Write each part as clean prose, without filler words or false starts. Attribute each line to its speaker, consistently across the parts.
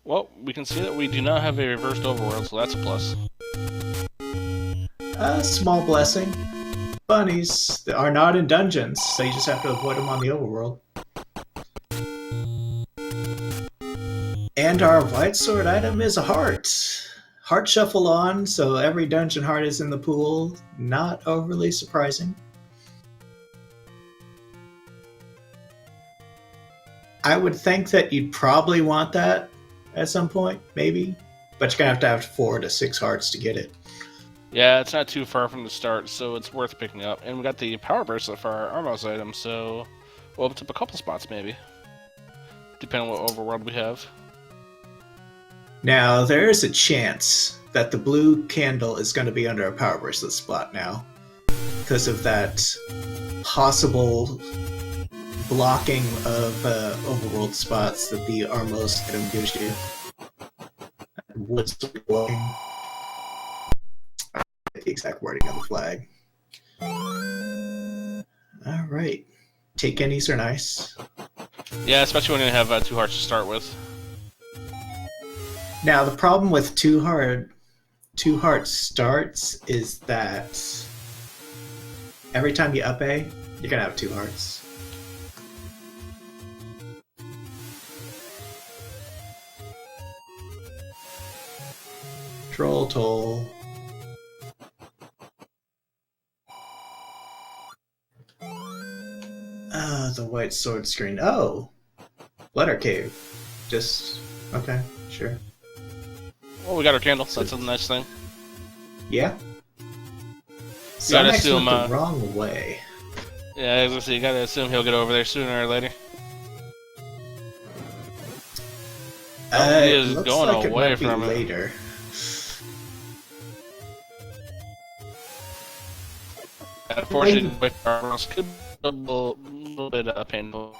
Speaker 1: Well, we can see that we do not have a reversed overworld, so that's a plus.
Speaker 2: A small blessing. Bunnies are not in dungeons, so you just have to avoid them on the overworld. And our white sword item is a heart. Heart shuffle on, so every dungeon heart is in the pool. Not overly surprising. I would think that you'd probably want that at some point, maybe. But you're gonna have 4 to 6 hearts to get it.
Speaker 1: Yeah, it's not too far from the start, so it's worth picking up. And we got the power bracelet for our Armos item, so we'll open up a couple spots maybe, depending on what overworld we have.
Speaker 2: Now, there is a chance that the blue candle is going to be under a power bracelet spot now because of that possible blocking of overworld spots that the Armos item gives you. What's blocking? The exact wording of the flag. All right. Take any's are nice.
Speaker 1: Yeah, especially when you have 2 hearts to start with.
Speaker 2: Now, the problem with two heart starts is that every time you up A, you're gonna have 2 hearts. Troll toll. The white sword screen. Oh, letter cave. Just okay, sure.
Speaker 1: Well, we got our candle, so that's a nice thing.
Speaker 2: Yeah.
Speaker 1: You gotta
Speaker 2: Xarnax
Speaker 1: assume,
Speaker 2: went the wrong way.
Speaker 1: yeah, as I say, you gotta assume he'll get over there sooner or later. Oh, he is
Speaker 2: Looks
Speaker 1: going
Speaker 2: like it
Speaker 1: away
Speaker 2: might be
Speaker 1: from it.
Speaker 2: later.
Speaker 1: Unfortunately, with Armos could be a little bit painful.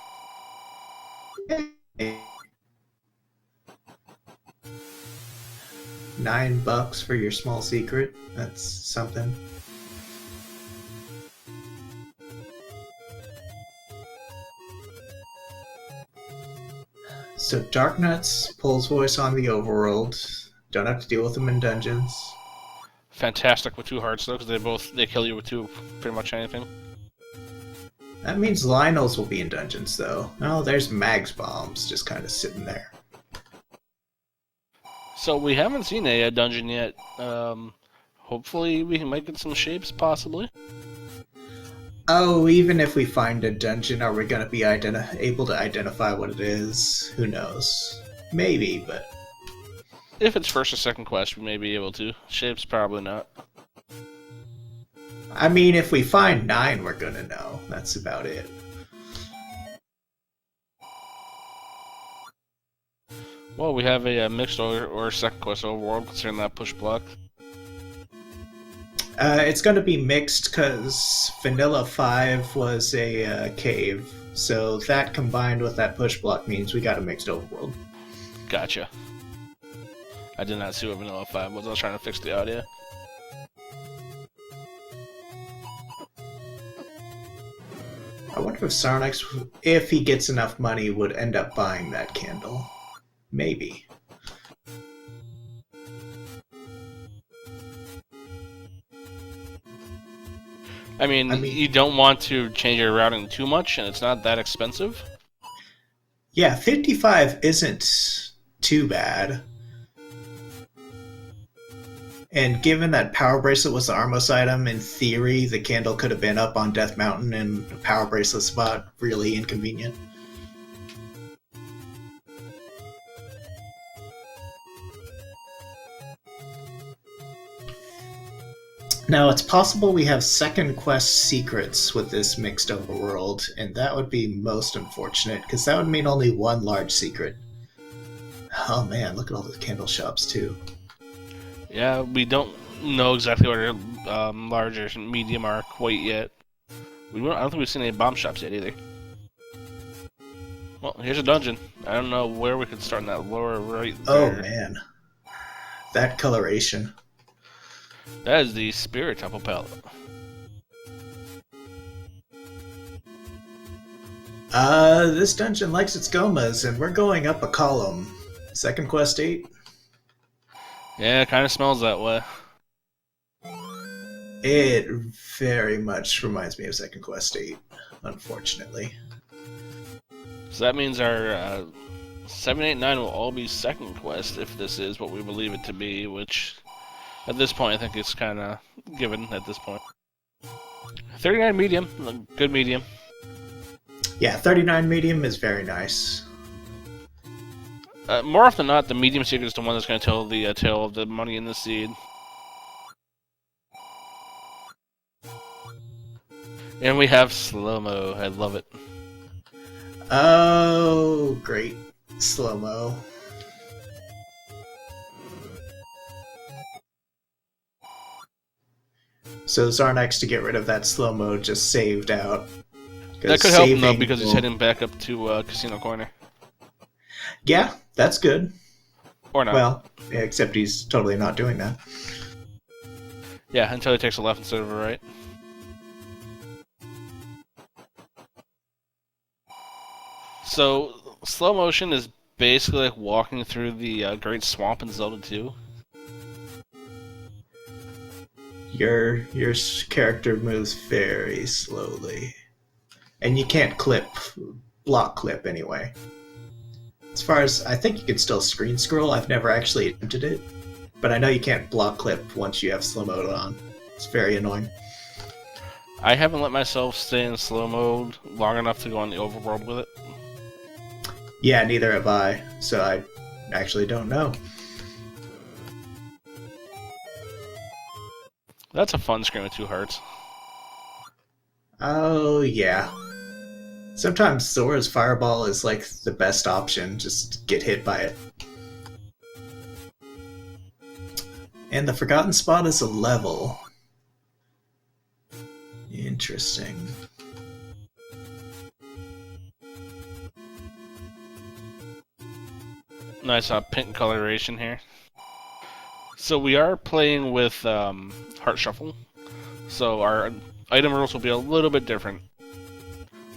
Speaker 2: $9 for your small secret. That's something. So Dark Nuts pulls voice on the overworld. Don't have to deal with them in dungeons.
Speaker 1: Fantastic with 2 hearts though, because they kill you with 2 pretty much anything.
Speaker 2: That means Lionels will be in dungeons though. Oh, there's Mag's bombs just kind of sitting there.
Speaker 1: So we haven't seen a dungeon yet. Hopefully we might get some shapes, possibly.
Speaker 2: Oh, even if we find a dungeon, are we going to be able to identify what it is? Who knows? Maybe, but
Speaker 1: If it's first or second quest, we may be able to. Shapes, probably not.
Speaker 2: I mean, if we find 9, we're going to know. That's about it.
Speaker 1: Well, we have a mixed or second quest overworld, considering that push block.
Speaker 2: It's going to be mixed because Vanilla 5 was a cave. So that combined with that push block means we got a mixed overworld.
Speaker 1: Gotcha. I did not see what Vanilla 5 was. I was trying to fix the audio.
Speaker 2: I wonder if Xarnax, if he gets enough money, would end up buying that candle. Maybe.
Speaker 1: I mean, you don't want to change your routing too much, and it's not that expensive.
Speaker 2: Yeah, 55 isn't too bad. And given that Power Bracelet was the Armos item, in theory, the candle could have been up on Death Mountain and the Power Bracelet spot really inconvenient. Now, it's possible we have second quest secrets with this mixed overworld, and that would be most unfortunate, because that would mean only one large secret. Oh man, look at all the candle shops, too.
Speaker 1: Yeah, we don't know exactly what are large or medium are quite yet. I don't think we've seen any bomb shops yet either. Well, here's a dungeon. I don't know where we could start in that lower right there.
Speaker 2: Oh man. That coloration.
Speaker 1: That is the Spirit Temple palette.
Speaker 2: This dungeon likes its gomas, and we're going up a column. Second Quest 8?
Speaker 1: Yeah, it kind of smells that way.
Speaker 2: It very much reminds me of Second Quest 8, unfortunately.
Speaker 1: So that means our 7, 8, 9 will all be second quest if this is what we believe it to be, which at this point I think it's kind of given at this point. 39 medium, good medium.
Speaker 2: Yeah, 39 medium is very nice.
Speaker 1: More often than not, the medium secret is the one that's going to tell the tale of the money in the seed. And we have slow-mo. I love it.
Speaker 2: Oh, great. Slow-mo. So Xarnax, to get rid of that slow-mo, just saved out.
Speaker 1: That could help him, though, because he's heading back up to Casino Corner.
Speaker 2: Yeah, that's good.
Speaker 1: Or not.
Speaker 2: Well, yeah, except he's totally not doing that.
Speaker 1: Yeah, until he takes a left instead of a right. So, slow motion is basically like walking through the Great Swamp in Zelda 2.
Speaker 2: Your character moves very slowly. And you can't block clip anyway. As far as, I think you can still screen scroll. I've never actually attempted it. But I know you can't block clip once you have slow mode on. It's very annoying.
Speaker 1: I haven't let myself stay in slow mode long enough to go on the overworld with it.
Speaker 2: Yeah, neither have I. So I actually don't know.
Speaker 1: That's a fun scream with 2 hearts.
Speaker 2: Oh, yeah. Sometimes Zora's Fireball is like the best option, just get hit by it. And the Forgotten Spot is a level. Interesting.
Speaker 1: Nice pink coloration here. So we are playing with Heart Shuffle. So our item rules will be a little bit different.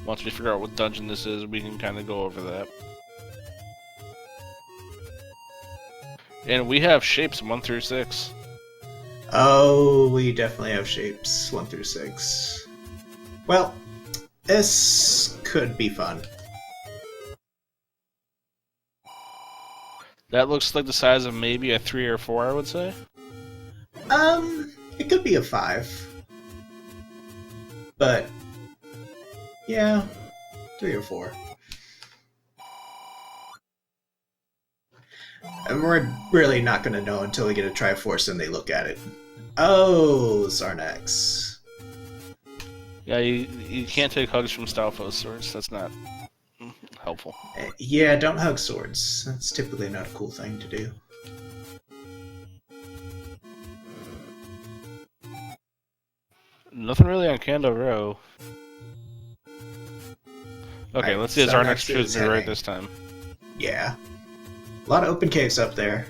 Speaker 1: Once we figure out what dungeon this is, we can kind of go over that. And we have shapes 1 through 6.
Speaker 2: Oh, we definitely have shapes 1 through 6. Well, this could be fun.
Speaker 1: That looks like the size of maybe a 3 or 4, I would say.
Speaker 2: It could be a 5. But, yeah, 3 or 4. And we're really not going to know until we get a Triforce and they look at it. Oh, Xarnax.
Speaker 1: Yeah, you can't take hugs from Stalfos swords. That's not helpful.
Speaker 2: Yeah, don't hug swords. That's typically not a cool thing to do.
Speaker 1: Nothing really on Kando Row. Okay, let's see if Xarnax chooses me right this time.
Speaker 2: Yeah. A lot of open caves up there.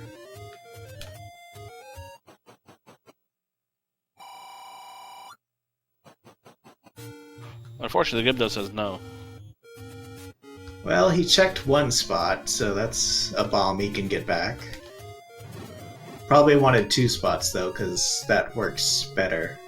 Speaker 1: Unfortunately, Gibdo says no.
Speaker 2: Well, he checked one spot, so that's a bomb he can get back. Probably wanted 2 spots, though, because that works better.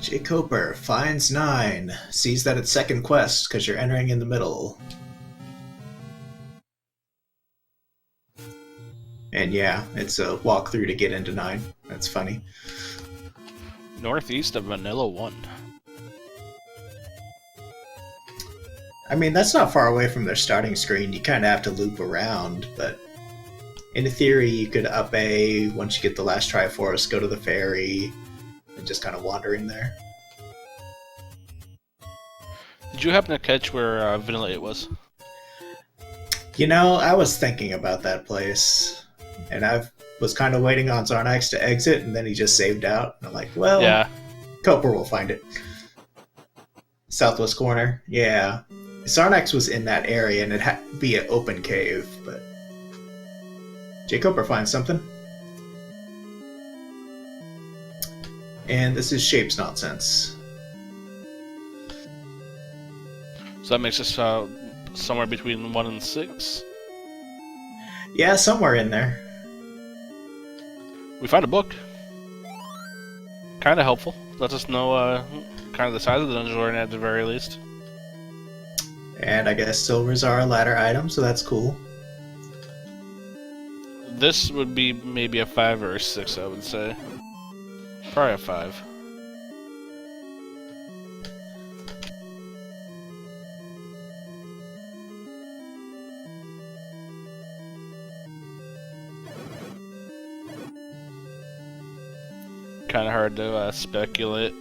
Speaker 2: Jkoper finds 9. Sees that it's second quest, because you're entering in the middle. And yeah, it's a walkthrough to get into 9. That's funny.
Speaker 1: Northeast of Manila 1.
Speaker 2: I mean, that's not far away from their starting screen. You kind of have to loop around, but in theory, you could up A once you get the last Triforce, go to the ferry, and just kind of wander in there.
Speaker 1: Did you happen to catch where Vanilla 8 was?
Speaker 2: You know, I was thinking about that place. And I was kind of waiting on Xarnax to exit, and then he just saved out. And I'm like, well,
Speaker 1: yeah,
Speaker 2: Koper will find it. Southwest corner, yeah. Xarnax was in that area, and it had to be an open cave, but... Jkoper finds something. And this is shapes nonsense.
Speaker 1: So that makes us somewhere between 1 and 6.
Speaker 2: Yeah, somewhere in there.
Speaker 1: We found a book. Kind of helpful. Lets us know kind of the size of the dungeon we're in at the very least.
Speaker 2: And I guess silvers are a ladder item, so that's cool.
Speaker 1: This would be maybe a 5 or a 6, I would say. Probably a 5. Kind of hard to speculate.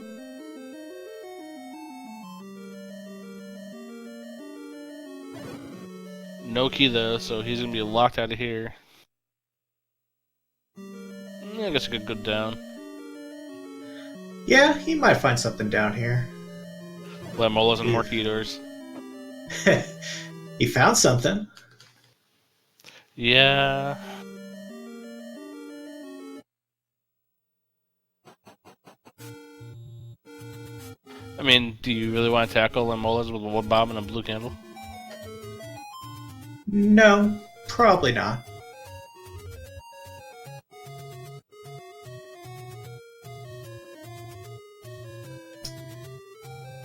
Speaker 1: No key though, so he's gonna be locked out of here. I guess I could go down.
Speaker 2: Yeah, he might find something down here.
Speaker 1: Lemolas and more key doors.
Speaker 2: He found something.
Speaker 1: Yeah. I mean, do you really want to tackle Lemolas with a wood bomb and a blue candle?
Speaker 2: No, probably not.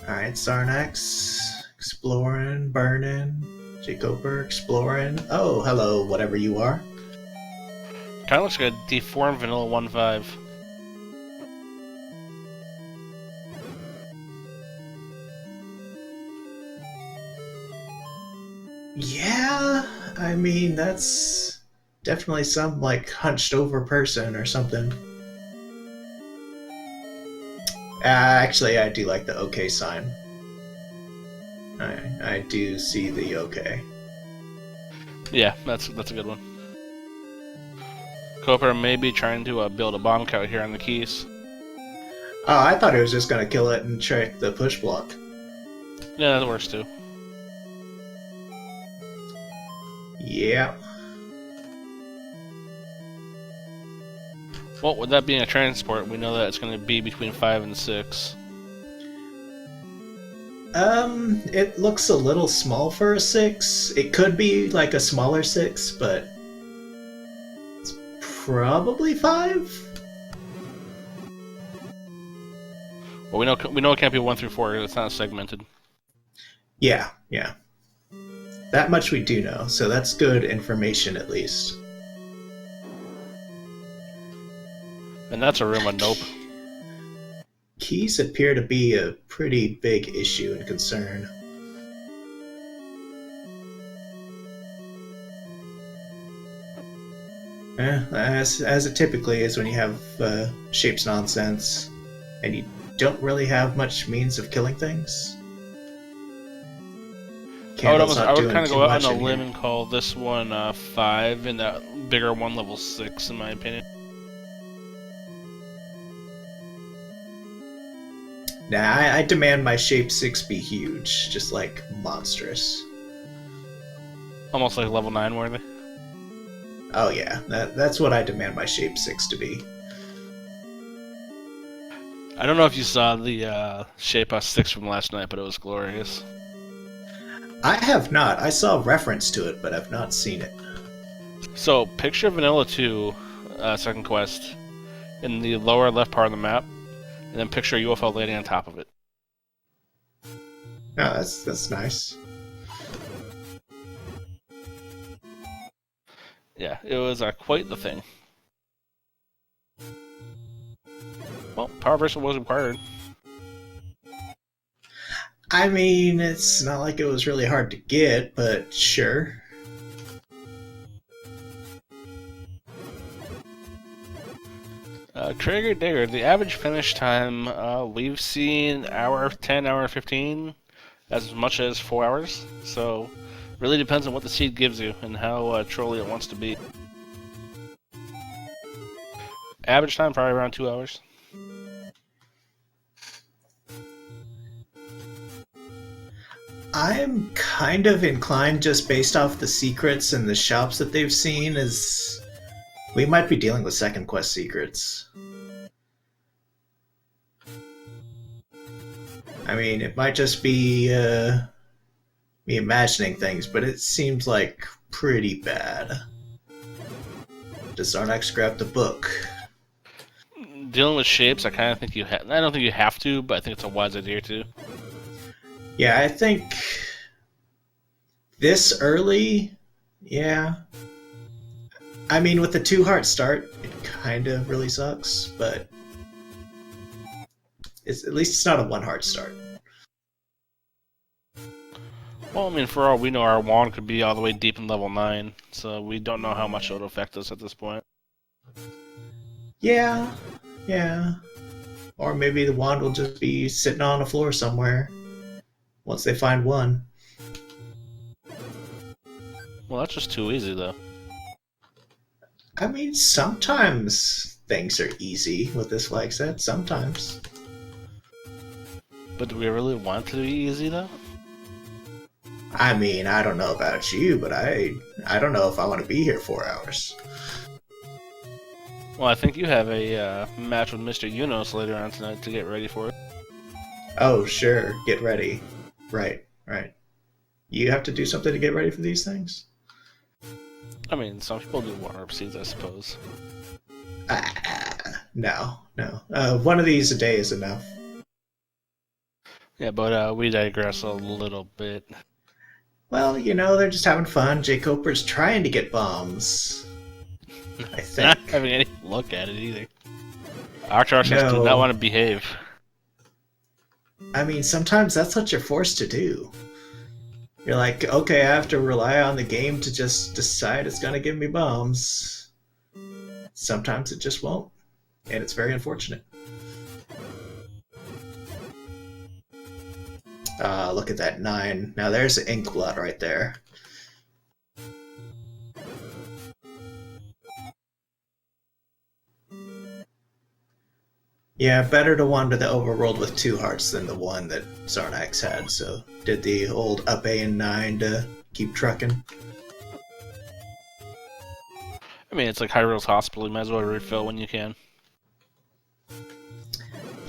Speaker 2: Alright, Xarnax, exploring, burning, jkoper, exploring. Oh, hello, whatever you are.
Speaker 1: Kinda looks like a deformed vanilla 1-5.
Speaker 2: Yeah, I mean, that's definitely some, like, hunched over person or something. Actually, I do like the OK sign. I do see the OK.
Speaker 1: Yeah, that's a good one. Koper may be trying to build a bomb count here on the keys.
Speaker 2: Oh, I thought he was just gonna kill it and check the push block.
Speaker 1: Yeah, that works too.
Speaker 2: Yeah.
Speaker 1: Well, with that being a transport, we know that it's going to be between 5 and 6.
Speaker 2: It looks a little small for a 6. It could be like a smaller 6, but it's probably 5.
Speaker 1: Well, we know it can't be 1 through 4. It's not segmented.
Speaker 2: Yeah. That much we do know, so that's good information at least.
Speaker 1: And that's a room of nope.
Speaker 2: Keys appear to be a pretty big issue and concern. As it typically is when you have shapes nonsense, and you don't really have much means of killing things.
Speaker 1: I would kind of go out on a limb and call this one 5, and that bigger one level 6, in my opinion.
Speaker 2: Nah, I demand my shape 6 be huge, just like monstrous.
Speaker 1: Almost like level 9 worthy.
Speaker 2: Oh yeah, that's what I demand my shape 6 to be.
Speaker 1: I don't know if you saw the shape 6 from last night, but it was glorious.
Speaker 2: I have not. I saw reference to it, but I've not seen it.
Speaker 1: So, picture Vanilla 2, second quest, in the lower left part of the map, and then picture a UFO landing on top of it.
Speaker 2: Oh, that's nice.
Speaker 1: Yeah, it was quite the thing. Well, power versal was required.
Speaker 2: I mean, it's not like it was really hard to get, but sure.
Speaker 1: Trigger Digger, the average finish time, we've seen hour 10, hour 15, as much as 4 hours. So, really depends on what the seed gives you and how trolly it wants to be. Average time, probably around 2 hours.
Speaker 2: I'm kind of inclined, just based off the secrets and the shops that they've seen, is we might be dealing with second quest secrets. I mean, it might just be me imagining things, but it seems like pretty bad. Does Xarnax grab the book?
Speaker 1: Dealing with shapes, I kind of think I don't think you have to, but I think it's a wise idea too.
Speaker 2: Yeah, I think this early, yeah. I mean, with the 2-heart start, it kind of really sucks, but at least it's not a 1-heart start.
Speaker 1: Well, I mean, for all we know, our wand could be all the way deep in level 9, so we don't know how much it'll affect us at this point.
Speaker 2: Yeah, yeah. Or maybe the wand will just be sitting on the floor somewhere once they find one.
Speaker 1: Well, that's just too easy, though.
Speaker 2: I mean, sometimes things are easy with this flag set. Sometimes.
Speaker 1: But do we really want it to be easy, though?
Speaker 2: I mean, I don't know about you, but I don't know if I want to be here 4 hours.
Speaker 1: Well, I think you have a match with Mr. Unos later on tonight to get ready for it.
Speaker 2: Oh, sure. Get ready. Right, right. You have to do something to get ready for these things?
Speaker 1: I mean, some people do warm-up seeds, I suppose.
Speaker 2: No, no. One of these a day is enough.
Speaker 1: Yeah, but we digress a little bit.
Speaker 2: Well, you know, they're just having fun. jkoper's trying to get bombs. I think.
Speaker 1: Not having any look at it either. Archers do not want to behave.
Speaker 2: I mean, sometimes that's what you're forced to do. You're like, okay, I have to rely on the game to just decide it's going to give me bombs. Sometimes it just won't, and it's very unfortunate. Look at that 9. Now there's the ink blot right there. Yeah, better to wander the overworld with 2 hearts than the one that Xarnax had, so did the old up A and 9 to keep trucking.
Speaker 1: I mean, it's like Hyrule's Hospital, you might as well refill when you can.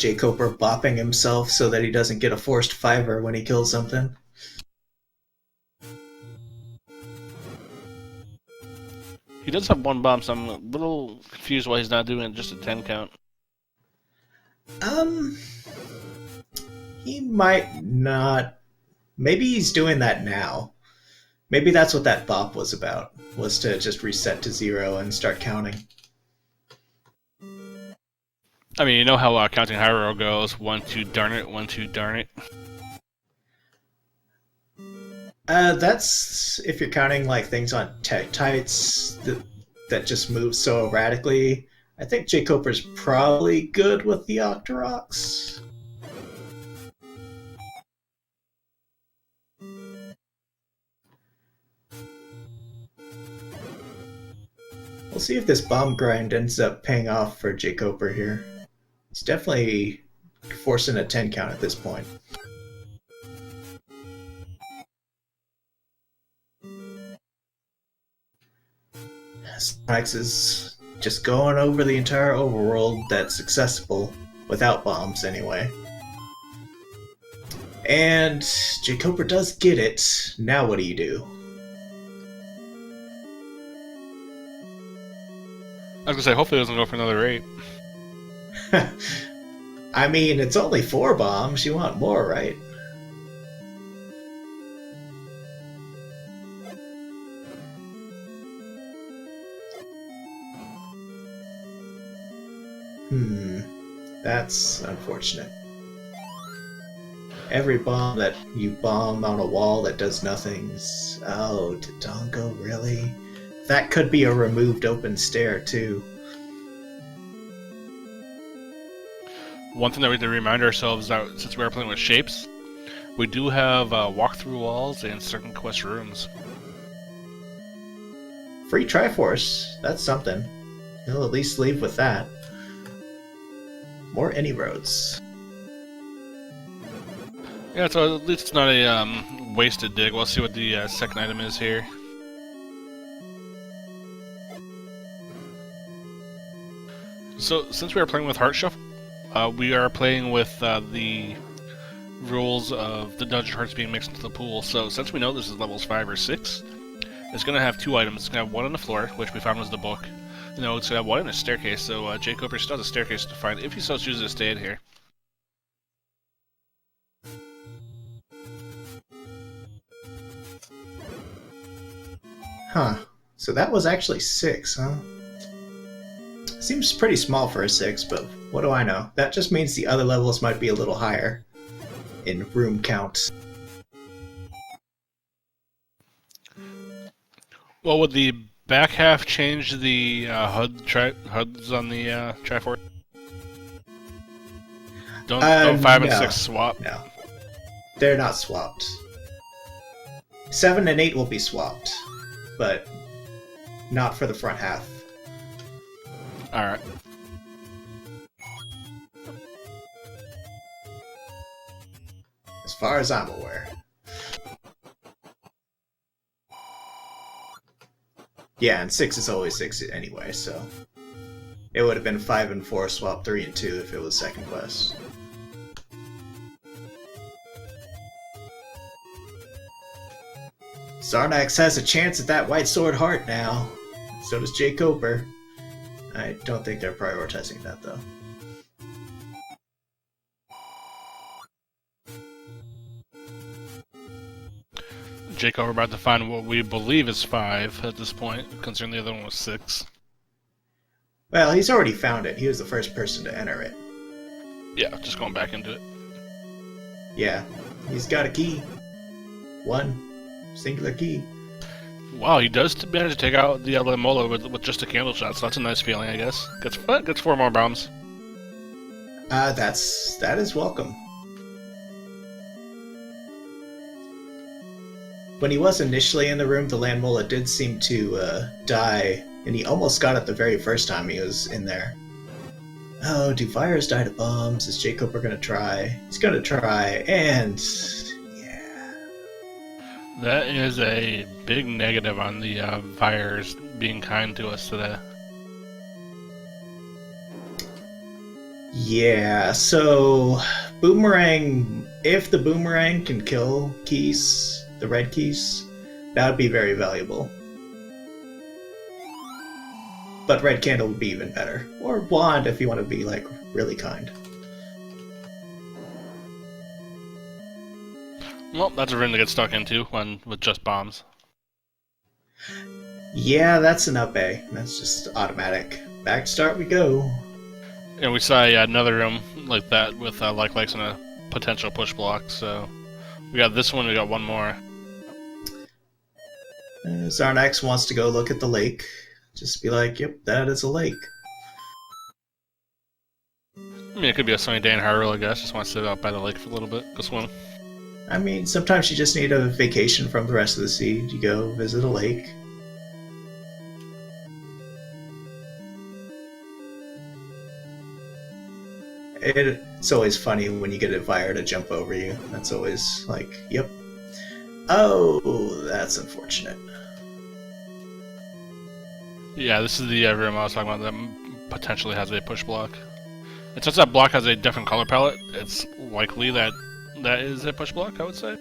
Speaker 2: jkoper bopping himself so that he doesn't get a forced 5er when he kills something.
Speaker 1: He does have 1 bomb, so I'm a little confused why he's not doing just a 10 count.
Speaker 2: He might not. Maybe he's doing that now. Maybe that's what that bop was about, was to just reset to 0 and start counting.
Speaker 1: I mean, you know how counting Hyrule goes. 1, 2, darn it, 1, 2, darn it.
Speaker 2: That's if you're tighting like things on tights that just move so erratically. I think jkoper's probably good with the Octoroks. We'll see if this bomb grind ends up paying off for jkoper here. He's definitely forcing a 10 count at this point. Xarnax is just going over the entire overworld that's accessible, without bombs anyway. And jkoper does get it. Now what do you do?
Speaker 1: I was gonna say, hopefully it doesn't go for another 8.
Speaker 2: I mean, it's only 4 bombs. You want more, right? That's unfortunate. Every bomb that you bomb on a wall that does nothing. Oh, Dodongo, really? That could be a removed open stair, too.
Speaker 1: One thing that we need to remind ourselves is that since we are playing with shapes, we do have walkthrough walls and certain quest rooms.
Speaker 2: Free Triforce, that's something. He'll at least leave with that. More any roads.
Speaker 1: Yeah, so at least it's not a wasted dig. We'll see what the second item is here. So, since we are playing with Heart Shuffle, we are playing with the rules of the dungeon hearts being mixed into the pool. So since we know this is levels 5 or 6, it's going to have two items. It's going to have one on the floor, which we found was the book. And then it's going to have one in a staircase, so jkoper still has a staircase to find if he so chooses to stay in here.
Speaker 2: Huh. So that was actually 6, huh? Seems pretty small for a 6, but what do I know? That just means the other levels might be a little higher in room count.
Speaker 1: Well, would the back half change the HUDs on the Triforce? Don't 5 and 6 swap?
Speaker 2: No. They're not swapped. 7 and 8 will be swapped, but not for the front half.
Speaker 1: Alright.
Speaker 2: As far as I'm aware. Yeah, and 6 is always 6 anyway, so it would have been 5 and 4 swap 3 and 2 if it was second quest. Xarnax has a chance at that white sword heart now. So does jkoper. I don't think they're prioritizing that though.
Speaker 1: jkoper about to find what we believe is 5 at this point, considering the other one was 6.
Speaker 2: Well, he's already found it. He was the first person to enter it.
Speaker 1: Yeah, just going back into it.
Speaker 2: Yeah, he's got a key. One singular key.
Speaker 1: Wow, he does manage to take out the Mola with just a candle shot, so that's a nice feeling, I guess. Gets 4 more bombs.
Speaker 2: That is welcome. When he was initially in the room, the land mola did seem to die, and he almost got it the very first time he was in there. Oh, do fires die to bombs? Is jkoper gonna try? He's gonna try, and yeah.
Speaker 1: That is a big negative on the fires being kind to us today.
Speaker 2: Yeah, so boomerang, if the boomerang can kill keys, the red keys, that would be very valuable. But red candle would be even better. Or wand if you want to be like really kind.
Speaker 1: Well, that's a room to get stuck into with just bombs.
Speaker 2: Yeah, that's an up A. That's just automatic. Back to start we go.
Speaker 1: And we saw another room like that with likes and a potential push block, so we got this one, we got one more.
Speaker 2: Xarnax wants to go look at the lake. Just be like, yep, that is a lake.
Speaker 1: I mean, it could be a sunny day in Hyrule, I guess. Just want to sit out by the lake for a little bit, go swim.
Speaker 2: I mean, sometimes you just need a vacation from the rest of the sea. You go visit a lake. It's always funny when you get a fire to jump over you. That's always like, yep. Oh, that's unfortunate.
Speaker 1: Yeah, this is the room I was talking about that potentially has a push block. And since that block has a different color palette, it's likely that that is a push block, I would say.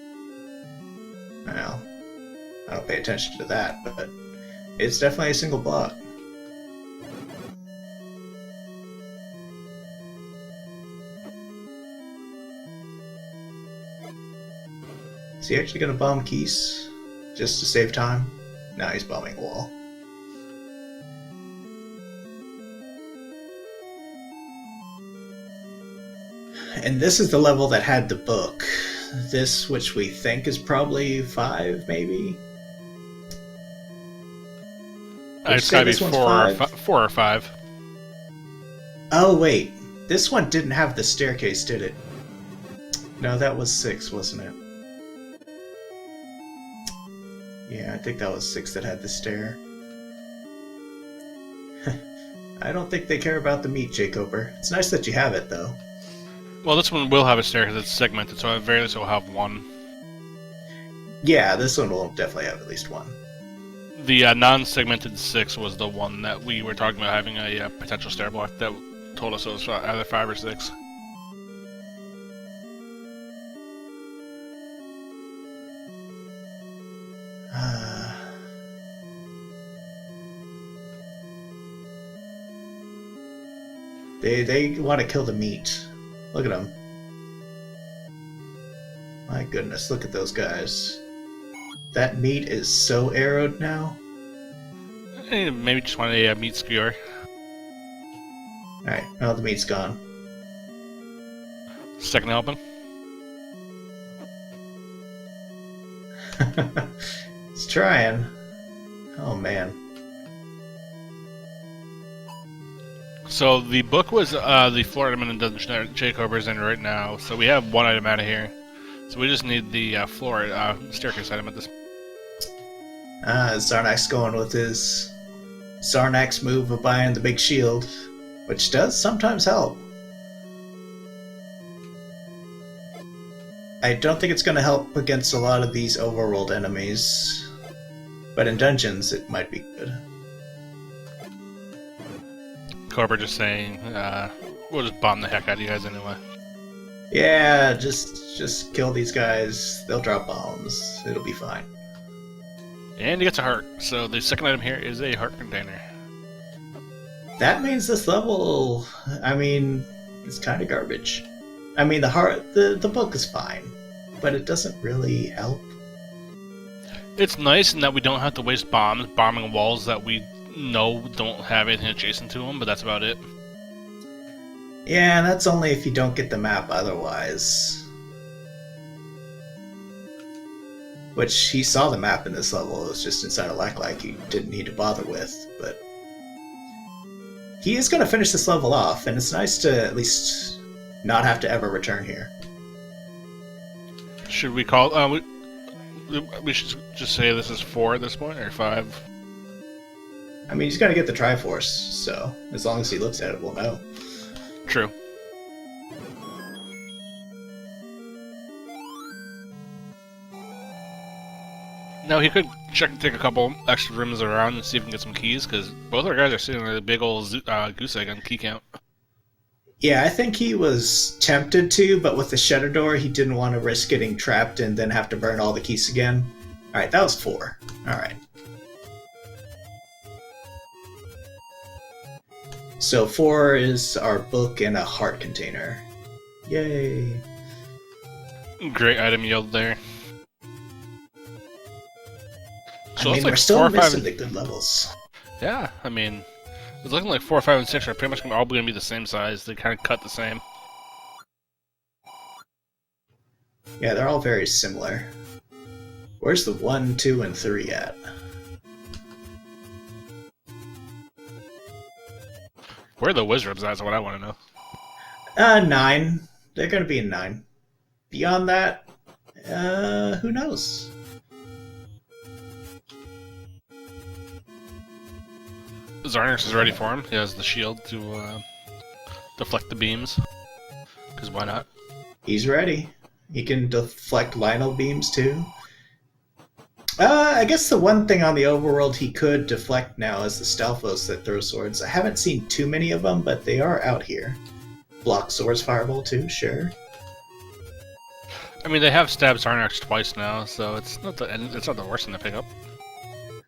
Speaker 2: Well, I don't pay attention to that, but it's definitely a single block. Is he actually going to bomb Keys just to save time? No, he's bombing a wall. And this is the level that had the book. This, which we think is probably 5, maybe?
Speaker 1: It's gotta be 4 or 5.
Speaker 2: Oh, wait. This one didn't have the staircase, did it? No, that was 6, wasn't it? Yeah, I think that was 6 that had the stair. I don't think they care about the meat, jkoper. It's nice that you have it, though.
Speaker 1: Well, this one will have a stair because it's segmented, so at very least it will have one.
Speaker 2: Yeah, this one will definitely have at least one.
Speaker 1: The non-segmented 6 was the one that we were talking about having a potential stair block that told us it was either 5 or 6.
Speaker 2: They want to kill the meat. Look at them. My goodness, look at those guys. That meat is so arrowed now.
Speaker 1: Maybe just want a meat skewer.
Speaker 2: Alright, now the meat's gone.
Speaker 1: Second helping.
Speaker 2: It's trying. Oh man.
Speaker 1: So the book was the floor item and the jkoper's in right now. So we have one item out of here. So we just need the floor staircase item at this.
Speaker 2: Xarnax going with his Xarnax move of buying the big shield, which does sometimes help. I don't think it's going to help against a lot of these overworld enemies, but in dungeons it might be good.
Speaker 1: Cobra just saying, we'll just bomb the heck out of you guys anyway.
Speaker 2: Yeah, just kill these guys. They'll drop bombs. It'll be fine.
Speaker 1: And he gets a heart. So the second item here is a heart container.
Speaker 2: That means this level, I mean, it's kind of garbage. I mean, the book is fine, but it doesn't really help.
Speaker 1: It's nice in that we don't have to waste bombs bombing walls that we know don't have anything adjacent to them, but that's about it.
Speaker 2: Yeah, that's only if you don't get the map otherwise. Which, he saw the map in this level, it was just inside a like he didn't need to bother with, but... He is going to finish this level off, and it's nice to at least not have to ever return here.
Speaker 1: Should we call... we should just say this is 4 at this point, or 5?
Speaker 2: I mean, he's going to get the Triforce, so as long as he looks at it, we'll know.
Speaker 1: True. Now he could take a couple extra rooms around and see if we can get some keys, because both our guys are sitting on a big old goose egg on key count.
Speaker 2: Yeah, I think he was tempted to, but with the shutter door, he didn't want to risk getting trapped and then have to burn all the keys again. Alright, that was 4. Alright. So 4 is our book and a heart container. Yay!
Speaker 1: Great item yield there. So
Speaker 2: I mean,
Speaker 1: like
Speaker 2: we're still
Speaker 1: 4 or 5
Speaker 2: missing the good levels.
Speaker 1: Yeah, I mean, it's looking like 4, 5, and 6 are pretty much all going to be the same size. They kind of cut the same.
Speaker 2: Yeah, they're all very similar. Where's the 1, 2, and 3 at?
Speaker 1: Where are the wizards at is what I want to know.
Speaker 2: 9. They're going to be in 9. Beyond that, who knows?
Speaker 1: Xarnax is ready for him. He has the shield to deflect the beams. Because why not?
Speaker 2: He's ready. He can deflect Lionel beams too. I guess the one thing on the overworld he could deflect now is the Stalfos that throw swords. I haven't seen too many of them, but they are out here. Block swords fireball too, sure.
Speaker 1: I mean, they have stabbed Xarnax twice now, so it's not the worst thing to pick up.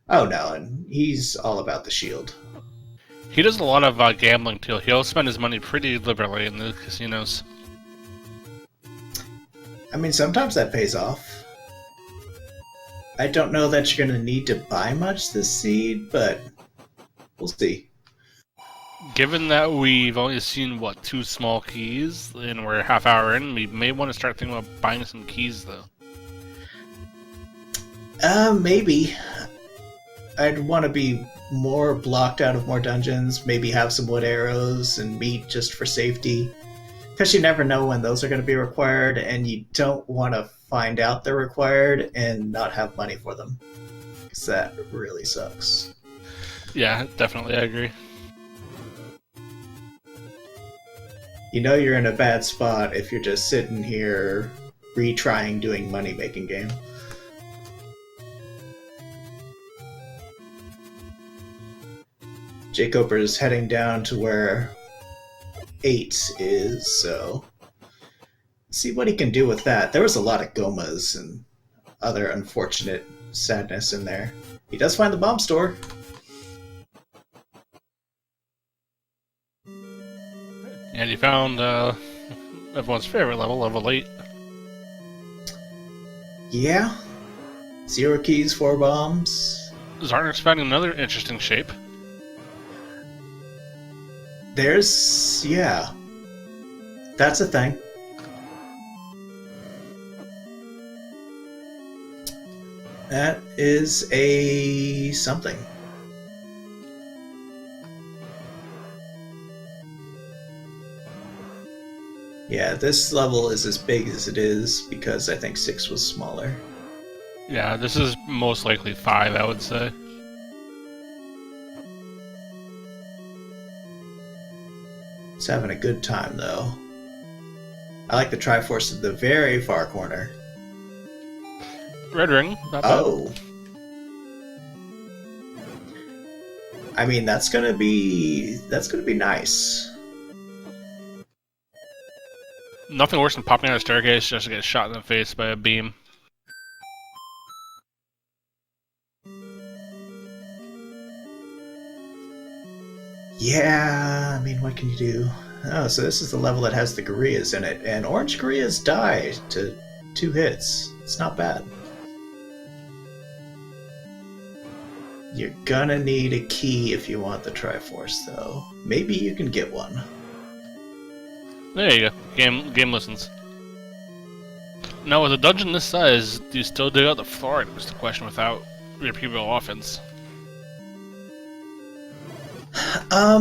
Speaker 2: Oh no, and he's all about the shield.
Speaker 1: He does a lot of gambling too. He'll spend his money pretty liberally in the casinos.
Speaker 2: I mean, sometimes that pays off. I don't know that you're going to need to buy much this seed, but we'll see.
Speaker 1: Given that we've only seen, 2 small keys, and we're a half hour in, we may want to start thinking about buying some keys, though.
Speaker 2: Maybe. I'd want to be more blocked out of more dungeons, maybe have some wood arrows and meat just for safety. Because you never know when those are going to be required, and you don't want to find out they're required and not have money for them. Because that really sucks.
Speaker 1: Yeah, definitely, I agree.
Speaker 2: You know you're in a bad spot if you're just sitting here retrying doing money-making game. jkoper is heading down to where 8 is, so see what he can do with that. There was a lot of gomas and other unfortunate sadness in there. He does find the bomb store.
Speaker 1: And you found everyone's favorite level, level 8.
Speaker 2: Yeah. 0 keys, 4 bombs.
Speaker 1: Xarnax finding another interesting shape.
Speaker 2: Yeah. That's a thing. That is a something. Yeah, this level is as big as it is because I think 6 was smaller.
Speaker 1: Yeah, this is most likely 5, I would say.
Speaker 2: It's having a good time, though. I like the Triforce at the very far corner.
Speaker 1: Red ring, not bad.
Speaker 2: Oh. I mean, that's gonna be nice.
Speaker 1: Nothing worse than popping out a staircase just to get shot in the face by a beam.
Speaker 2: Yeah, I mean, what can you do? Oh, so this is the level that has the Gorillas in it, and orange Gorillas die to 2 hits. It's not bad. You're gonna need a key if you want the Triforce, though. Maybe you can get one.
Speaker 1: There you go. Game listens. Now, with a dungeon this size, do you still dig out the floor? Was the question without repeatable offense.
Speaker 2: I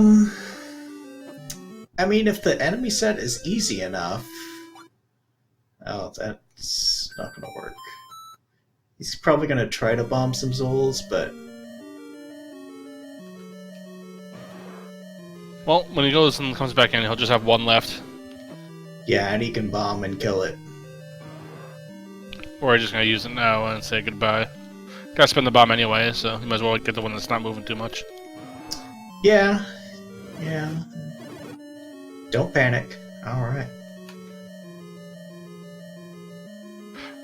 Speaker 2: mean, if the enemy set is easy enough... Oh, that's not gonna work. He's probably gonna try to bomb some Zols, but...
Speaker 1: Well, when he goes and comes back in, he'll just have 1 left.
Speaker 2: Yeah, and he can bomb and kill it.
Speaker 1: Or he's just gonna use it now and say goodbye. Gotta spend the bomb anyway, so you might as well get the one that's not moving too much.
Speaker 2: Yeah. Yeah. Don't panic. Alright.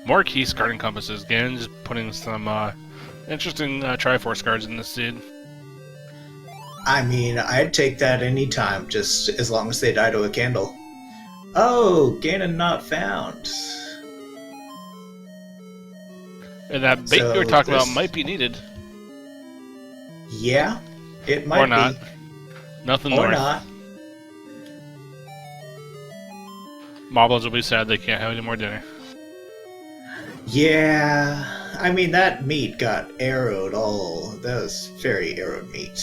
Speaker 1: More key guarding compasses. Again, just putting some interesting Triforce cards in this seed.
Speaker 2: I mean, I'd take that anytime, just as long as they die to a candle. Oh, Ganon not found.
Speaker 1: And that bait you were talking about might be needed.
Speaker 2: Yeah, it might
Speaker 1: or not.
Speaker 2: be.
Speaker 1: Nothing
Speaker 2: Or
Speaker 1: north.
Speaker 2: not.
Speaker 1: Moblins will be sad they can't have any more dinner.
Speaker 2: Yeah, I mean, that meat got arrowed all... That was very arrowed meat.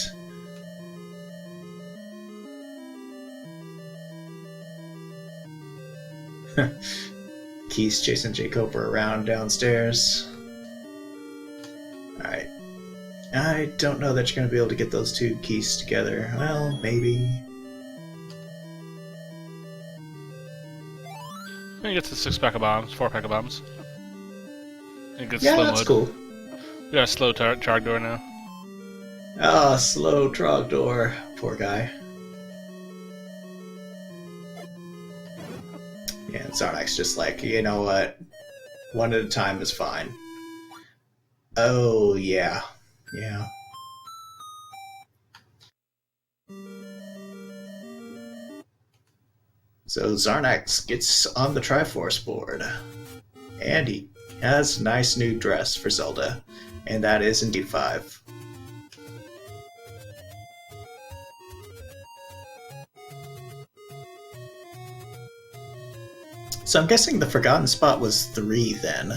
Speaker 2: Keys chasing jkoper around downstairs. Alright. I don't know that you're going to be able to get those 2 keys together. Well, maybe.
Speaker 1: And he gets the 6-pack of bombs, 4-pack of bombs. And gets
Speaker 2: Yeah,
Speaker 1: slow
Speaker 2: that's
Speaker 1: mode.
Speaker 2: cool.
Speaker 1: We got a slow Trogdor now.
Speaker 2: Ah, slow Trogdor. Poor guy. Yeah, and Xarnax just like, you know what? 1 at a time is fine. Oh, yeah. Yeah. So Xarnax gets on the Triforce board. And he has a nice new dress for Zelda. And that is indeed 5. So I'm guessing the forgotten spot was 3 then.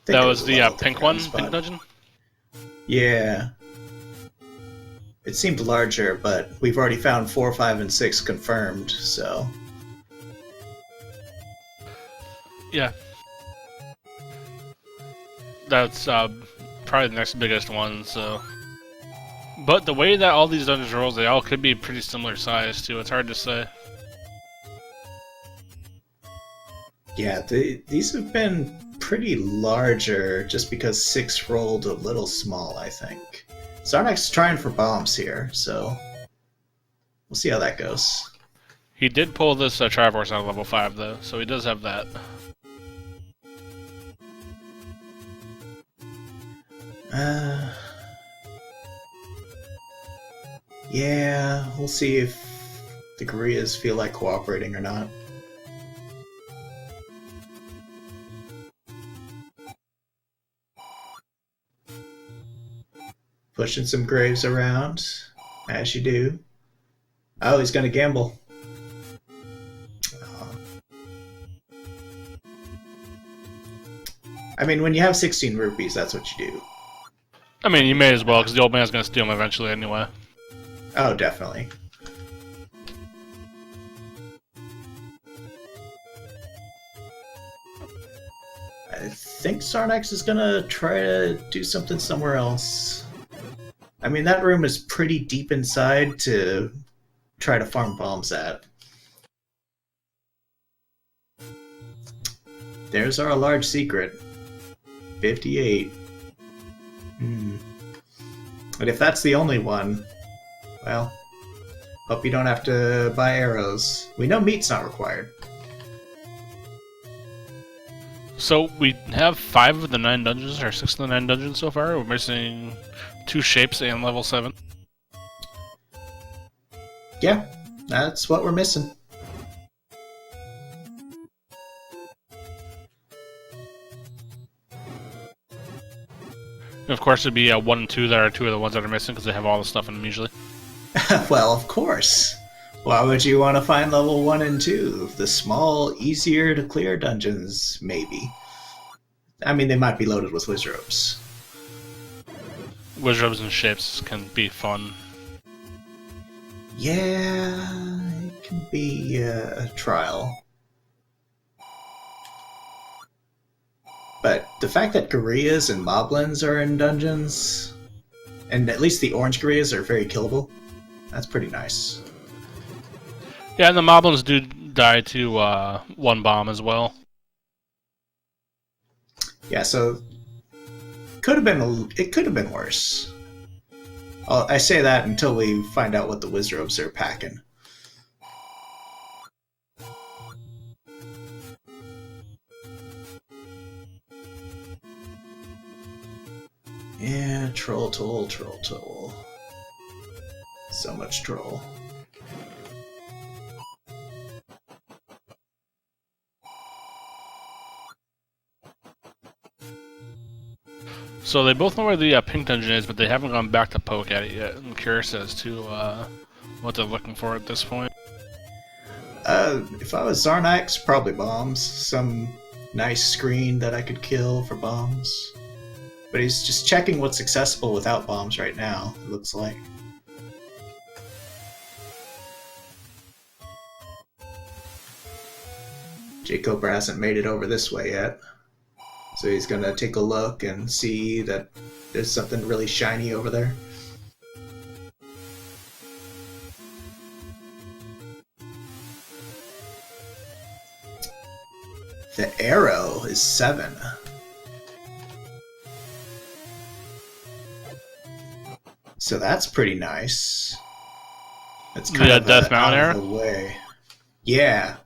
Speaker 1: That was the pink one, pink dungeon?
Speaker 2: Yeah. It seemed larger, but we've already found 4, 5, and 6 confirmed, so...
Speaker 1: Yeah. That's probably the next biggest one, so... But the way that all these dungeons roll, they all could be pretty similar size, too. It's hard to say.
Speaker 2: Yeah, these have been pretty larger just because 6 rolled a little small, I think. Xarnax trying for bombs here, so we'll see how that goes.
Speaker 1: He did pull this Triforce on level 5, though, so he does have that.
Speaker 2: Yeah, we'll see if the gorillas feel like cooperating or not. Pushing some graves around, as you do. Oh, he's gonna gamble. I mean, when you have 16 rupees, that's what you do.
Speaker 1: I mean, you may as well, because the old man's going to steal them eventually anyway.
Speaker 2: Oh, definitely. I think Xarnax is gonna try to do something somewhere else. I mean, that room is pretty deep inside to try to farm bombs at. There's our large secret. 58. But if that's the only one, well, hope you don't have to buy arrows. We know meat's not required.
Speaker 1: So we have 5 of the 9 dungeons, or 6 of the 9 dungeons so far. We're missing 2 shapes and level 7.
Speaker 2: Yeah, that's what we're missing.
Speaker 1: And of course, it'd be 1 and 2 that are 2 of the ones that are missing, because they have all the stuff in them usually.
Speaker 2: Well, of course. Why would you want to find level 1 and 2? The small, easier to clear dungeons, maybe. I mean, they might be loaded with wizards.
Speaker 1: Wizards and shapes can be fun.
Speaker 2: Yeah, it can be a trial. But the fact that gorillas and moblins are in dungeons, and at least the orange gorillas are very killable, that's pretty nice.
Speaker 1: Yeah, and the moblins do die to 1 bomb as well.
Speaker 2: Yeah, so it could have been worse. I say that until we find out what the wizards are packing. Yeah, troll toll, troll toll. So much troll.
Speaker 1: So they both know where the pink dungeon is, but they haven't gone back to poke at it yet. I'm curious as to what they're looking for at this point.
Speaker 2: If I was Xarnax, probably bombs. Some nice screen that I could kill for bombs. But he's just checking what's accessible without bombs right now, it looks like. Jkoper hasn't made it over this way yet. So he's gonna take a look and see that there's something really shiny over there. The arrow is 7. So that's pretty nice. That's kind of
Speaker 1: Death Mountain
Speaker 2: out
Speaker 1: arrow?
Speaker 2: of the way. Yeah.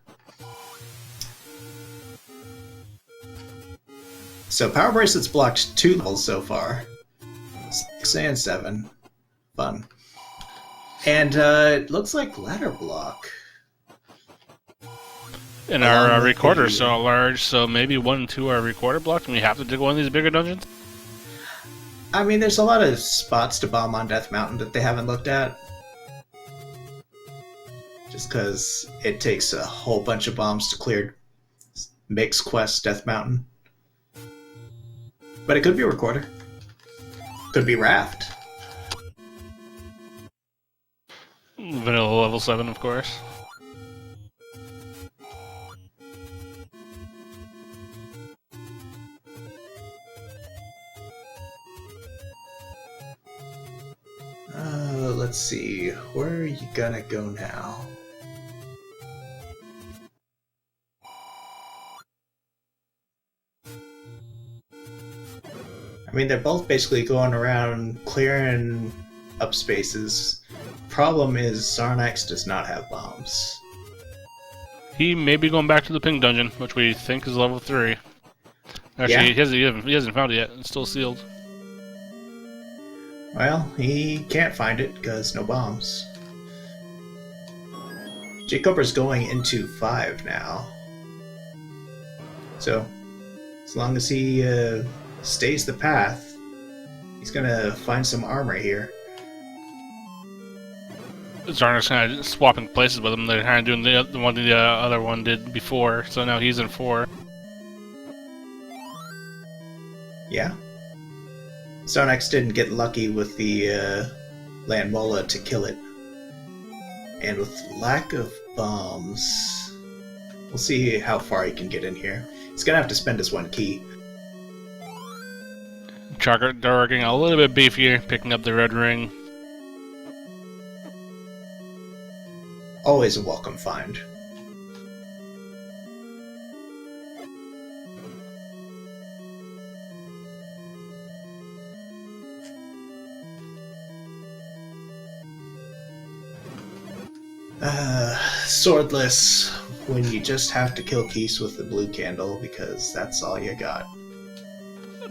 Speaker 2: So Power Bracelet's blocked 2 levels so far. 6 and 7. Fun. And it looks like Ladder Block.
Speaker 1: And our recorders are large, so maybe 1 and 2 are recorder blocked, and we have to dig one of these bigger dungeons?
Speaker 2: I mean, there's a lot of spots to bomb on Death Mountain that they haven't looked at. Just because it takes a whole bunch of bombs to clear Mix Quest Death Mountain. But it could be a recorder. Could be Raft.
Speaker 1: Vanilla level 7, of course.
Speaker 2: Let's see. Where are you gonna go now? I mean, they're both basically going around clearing up spaces. Problem is, Xarnax does not have bombs.
Speaker 1: He may be going back to the pink dungeon, which we think is level 3. Actually,
Speaker 2: Yeah.
Speaker 1: he hasn't found it yet. It's still sealed.
Speaker 2: Well, he can't find it because no bombs. Jkoper's going into 5 now. So, as long as he stays the path, he's gonna find some armor here.
Speaker 1: Xarnax kind of swapping places with him. They're kind of doing the one the other one did before, so now he's in 4.
Speaker 2: Yeah. Xarnax didn't get lucky with the Landmola to kill it. And with lack of bombs, we'll see how far he can get in here. He's gonna have to spend his 1 key.
Speaker 1: They're getting a little bit beefier, picking up the red ring.
Speaker 2: Always a welcome find. Swordless when you just have to kill Keese with the blue candle because that's all you got.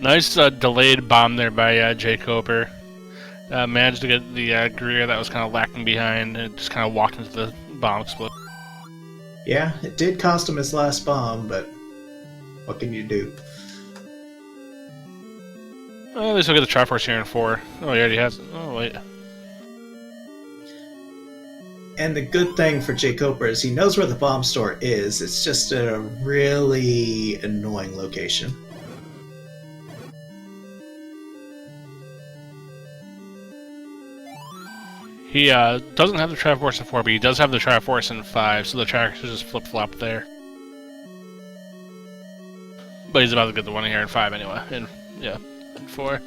Speaker 1: Nice delayed bomb there by jkoper. Managed to get the Greer that was kind of lacking behind, and it just kind of walked into the bomb explosion.
Speaker 2: Yeah, it did cost him his last bomb, but what can you do?
Speaker 1: At least we'll get the Triforce here in 4. Oh, he already has it. Oh, wait.
Speaker 2: And the good thing for jkoper is he knows where the bomb store is. It's just a really annoying location.
Speaker 1: He doesn't have the Triforce in 4, but he does have the Triforce in 5, so the Triforce just flip-flop there. But he's about to get the one here in 5 anyway. In 4.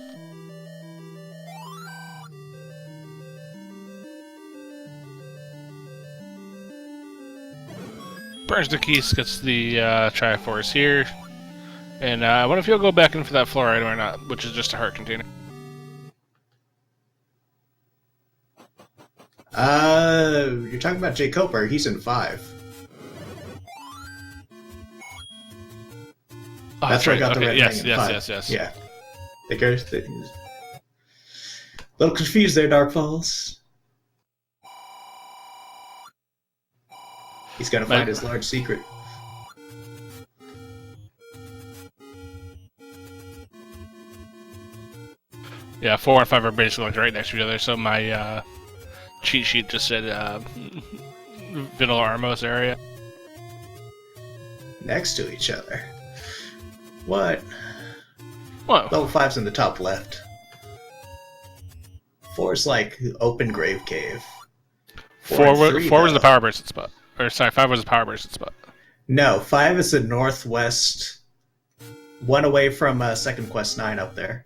Speaker 1: Burns the Keese, gets the Triforce here. And I wonder if he'll go back in for that floor item or not, which is just a heart container.
Speaker 2: You're talking about jkoper. He's in 5.
Speaker 1: Oh,
Speaker 2: that's where I got
Speaker 1: okay.
Speaker 2: the red
Speaker 1: yes,
Speaker 2: ring in 5.
Speaker 1: Yes.
Speaker 2: Yeah. A little confused there, Dark Falls. He's gonna find his large secret.
Speaker 1: Yeah, 4 and 5 are basically like right next to each other, so my cheat sheet just said Vanilla Armos area.
Speaker 2: Next to each other. What?
Speaker 1: Whoa.
Speaker 2: Level 5's in the top left. 4's like open grave cave.
Speaker 1: 4 was the power bursting spot. Or sorry, 5 was the power bursting spot.
Speaker 2: No, 5 is the northwest, one away from Second Quest 9 up there.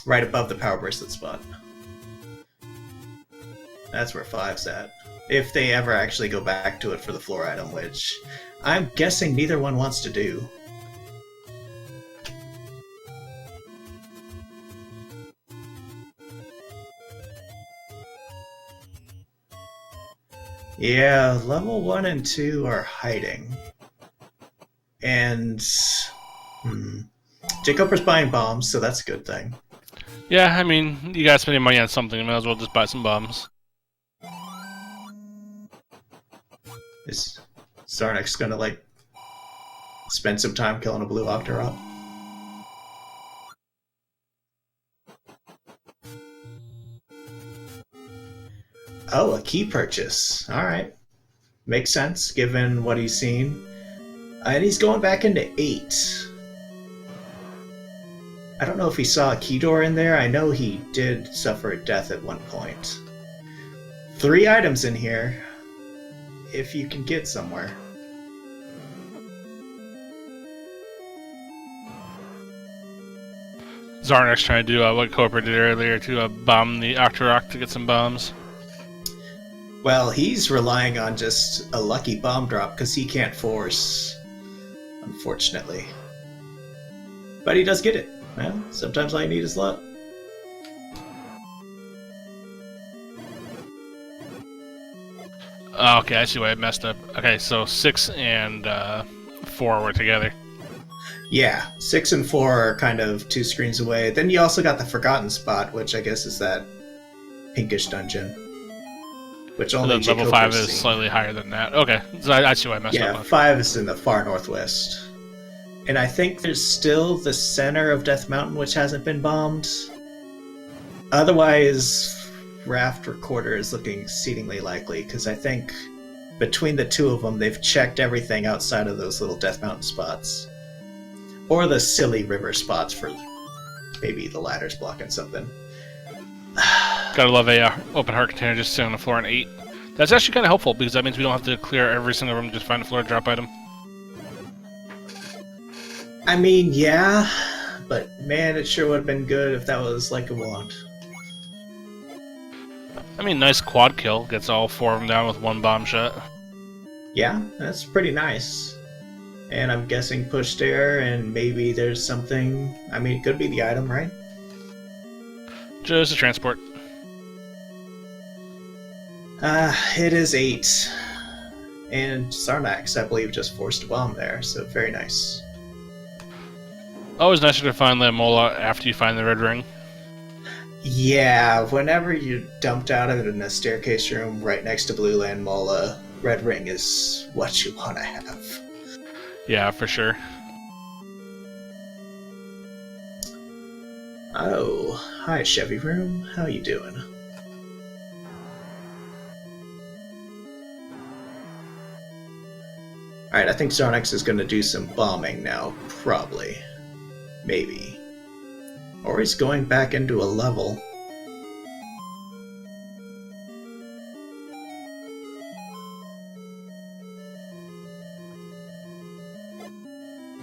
Speaker 2: Right above the power bracelet spot. That's where 5's at. If they ever actually go back to it for the floor item, which I'm guessing neither one wants to do. Yeah, level 1 and 2 are hiding. And jkoper's buying bombs, so that's a good thing.
Speaker 1: Yeah, I mean, you guys spending money on something, you might as well just buy some bombs.
Speaker 2: Is Xarnax gonna, like, spend some time killing a blue Octorok? Oh, a key purchase. Alright. Makes sense, given what he's seen. And he's going back into 8. I don't know if he saw a key door in there. I know he did suffer a death at one point. 3 items in here, if you can get somewhere.
Speaker 1: Xarnax trying to do what jkoper did earlier to bomb the Octorok to get some bombs.
Speaker 2: Well, he's relying on just a lucky bomb drop because he can't force, unfortunately. But he does get it. Well, sometimes all you need is luck.
Speaker 1: Oh, okay, I see why I messed up. Okay, so 6 and 4 were together.
Speaker 2: Yeah, 6 and 4 are kind of 2 screens away. Then you also got the Forgotten Spot, which I guess is that pinkish dungeon, which
Speaker 1: And
Speaker 2: only
Speaker 1: then level 5
Speaker 2: jkoper's
Speaker 1: is
Speaker 2: seen.
Speaker 1: slightly higher than that. Okay, so I see why I messed
Speaker 2: Yeah,
Speaker 1: up on.
Speaker 2: 5 is in the far northwest. And I think there's still the center of Death Mountain, which hasn't been bombed. Otherwise, Raft Recorder is looking exceedingly likely, because I think between the two of them, they've checked everything outside of those little Death Mountain spots. Or the silly river spots for maybe the ladder's blocking something.
Speaker 1: Gotta love a open heart container just sitting on the floor in 8. That's actually kind of helpful, because that means we don't have to clear every single room to just find a floor drop item.
Speaker 2: I mean, yeah, but man, it sure would have been good if that was like a wand.
Speaker 1: I mean, nice quad kill. Gets all 4 of them down with 1 bomb shot.
Speaker 2: Yeah, that's pretty nice. And I'm guessing push there, and maybe there's something. I mean, it could be the item, right?
Speaker 1: Just a transport.
Speaker 2: It is 8. And Xarnax, I believe, just forced a bomb there, so very nice.
Speaker 1: Always nicer to find the mola after you find the red ring.
Speaker 2: Yeah, whenever you're dumped out of it in a staircase room right next to Blue Land Mola, red ring is what you want to have.
Speaker 1: Yeah, for sure.
Speaker 2: Oh, hi Chevy Room, how you doing? Alright, I think Xarnax is going to do some bombing now, probably. Maybe. Or he's going back into a level.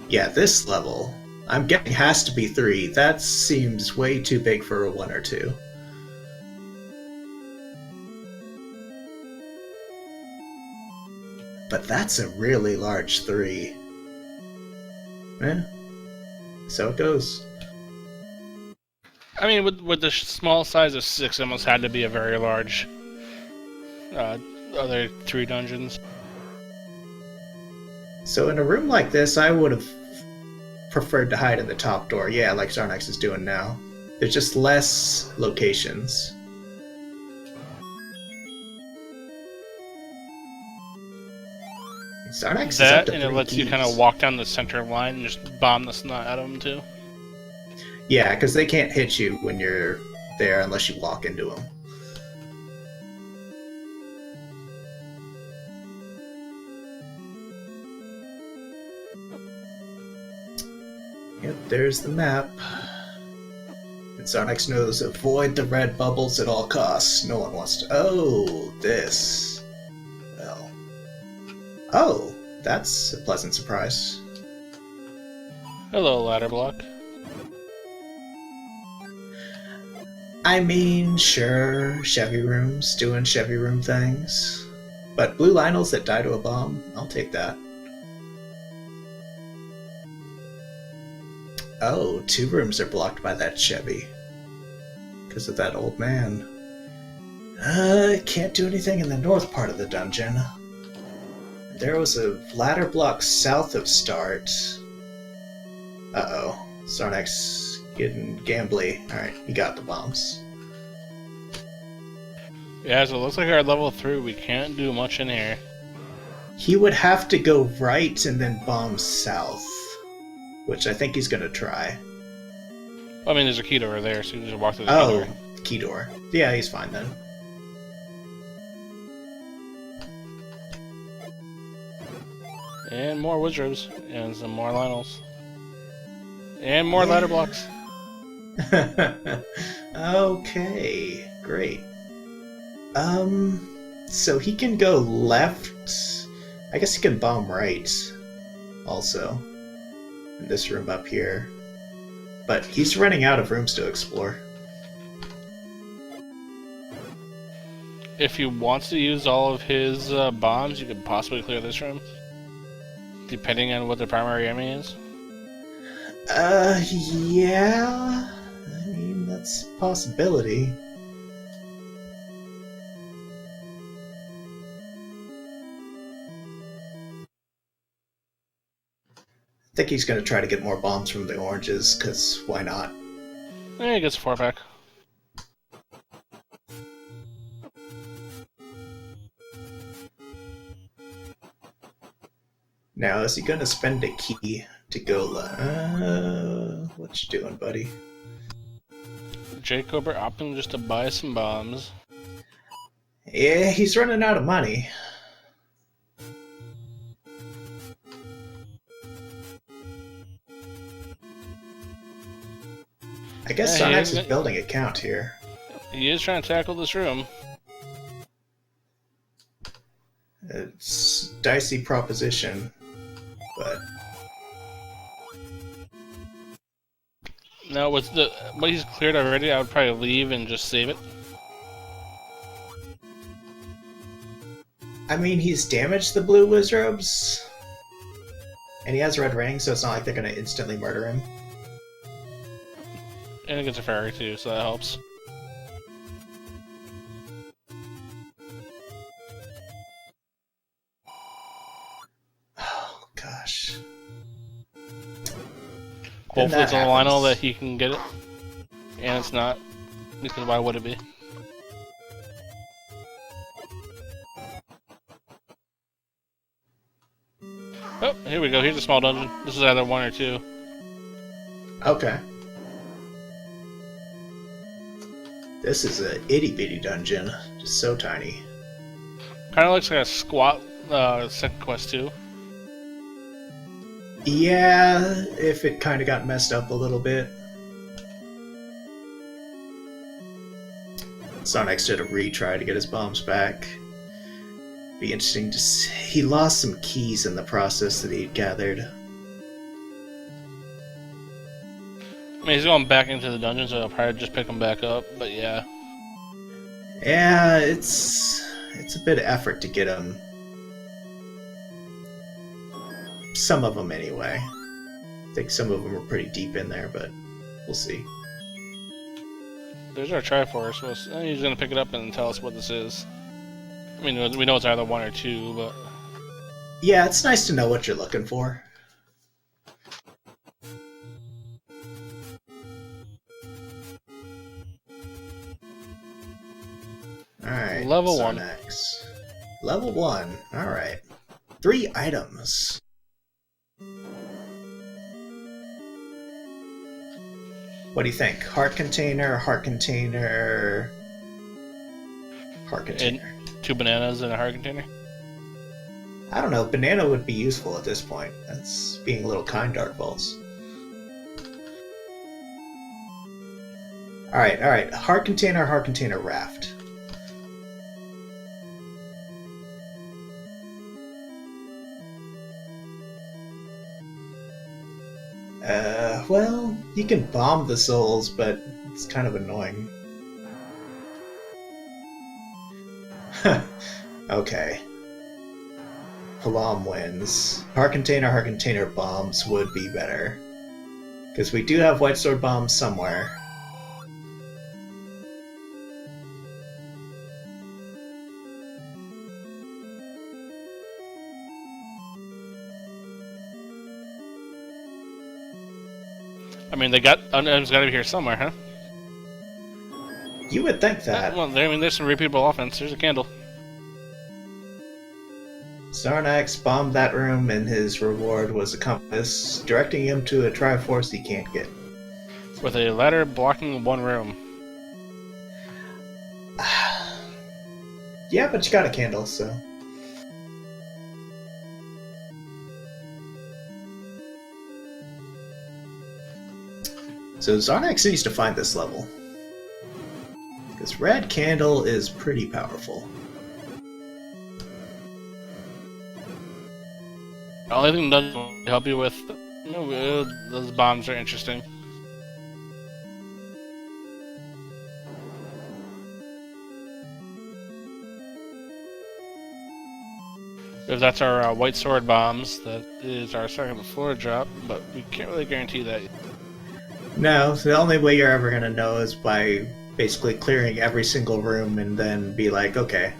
Speaker 2: Yeah, this level, I'm guessing has to be 3. That seems way too big for a 1 or 2. But that's a really large 3. Eh, so it goes.
Speaker 1: I mean, with the small size of 6, it almost had to be a very large other 3 dungeons.
Speaker 2: So in a room like this, I would have preferred to hide in the top door. Yeah, like Xarnax is doing now. There's just less locations. Xarnax is up
Speaker 1: That,
Speaker 2: to
Speaker 1: and it
Speaker 2: 3
Speaker 1: lets you kind of
Speaker 2: keys.
Speaker 1: walk down the center line and just bomb the snot out of them, too.
Speaker 2: Yeah, because they can't hit you when you're there unless you walk into them. Yep, there's the map. And Xarnax knows avoid the red bubbles at all costs. No one wants to. Oh, this. Well. Oh, that's a pleasant surprise.
Speaker 1: Hello, ladder block.
Speaker 2: I mean, sure, Chevy Room's doing Chevy Room things. But blue Lionels that die to a bomb, I'll take that. Oh, 2 rooms are blocked by that Chevy. Because of that old man. Can't do anything in the north part of the dungeon. There was a ladder block south of start. Uh-oh. Xarnax getting gambly. Alright, he got the bombs.
Speaker 1: Yeah, so it looks like our level 3, we can't do much in here.
Speaker 2: He would have to go right and then bomb south. Which I think he's gonna try.
Speaker 1: I mean, there's a key door there, so you can just walk through the key
Speaker 2: Oh,
Speaker 1: door.
Speaker 2: key door. Yeah, he's fine then.
Speaker 1: And more wizards, and some more Lionels. And more ladder blocks.
Speaker 2: Okay, great. So he can go left. I guess he can bomb right, also. In this room up here. But he's running out of rooms to explore.
Speaker 1: If he wants to use all of his bombs, you could possibly clear this room. Depending on what the primary enemy is.
Speaker 2: Yeah. I mean, that's a possibility. think he's going to try to get more bombs from the oranges, because why not?
Speaker 1: He gets a 4-pack.
Speaker 2: Now, is he going to spend a key to go... what you doing, buddy?
Speaker 1: Jkoper opting just to buy some bombs.
Speaker 2: Yeah, he's running out of money. I guess Xarnax is building a count here.
Speaker 1: He is trying to tackle this room.
Speaker 2: It's a dicey proposition, but...
Speaker 1: Now, with what he's cleared already, I would probably leave and just save it.
Speaker 2: I mean, he's damaged the blue wizards, and he has red ring, so it's not like they're going to instantly murder him.
Speaker 1: And it gets a fairy too, so that helps.
Speaker 2: Oh, gosh.
Speaker 1: Hopefully it's on Lionel that he can get it. And it's not, because why would it be? Oh, here we go. Here's a small dungeon. This is either 1 or 2.
Speaker 2: Okay. This is a itty-bitty dungeon. Just so tiny.
Speaker 1: Kinda looks like a squat second quest too.
Speaker 2: Yeah, if it kind of got messed up a little bit. Xarnax did a retry to get his bombs back. Be interesting to see. He lost some keys in the process that he'd gathered.
Speaker 1: I mean, he's going back into the dungeon, so I'll probably just pick him back up, but yeah.
Speaker 2: Yeah, it's a bit of effort to get him. Some of them, anyway. I think some of them are pretty deep in there, but we'll see.
Speaker 1: There's our Triforce. So he's gonna pick it up and tell us what this is. I mean, we know it's either 1 or 2, but...
Speaker 2: Yeah, it's nice to know what you're looking for. Alright,
Speaker 1: Level 1.
Speaker 2: Next. Level 1, alright. 3 items. What do you think? Heart container, heart container, heart container.
Speaker 1: And 2 bananas in a heart container?
Speaker 2: I don't know, banana would be useful at this point. That's being a little kind, Dark Balls. Alright, heart container, raft. Well, you can bomb the souls, but it's kind of annoying. Okay. Palam wins. Heart container bombs would be better. Because we do have white sword bombs somewhere.
Speaker 1: I mean, they got... It's gotta be here somewhere, huh?
Speaker 2: You would think that.
Speaker 1: Well, there's some repeatable offense. There's a candle.
Speaker 2: Xarnax bombed that room, and his reward was a compass, directing him to a Triforce he can't get.
Speaker 1: With a ladder blocking 1 room.
Speaker 2: Yeah, but you got a candle, so... So Xarnax needs to find this level. Because red candle is pretty powerful.
Speaker 1: The only thing that doesn't help you with... those bombs are interesting. If that's our white sword bombs, that is our second floor drop, but we can't really guarantee that.
Speaker 2: No, the only way you're ever going to know is by basically clearing every single room and then be like, okay.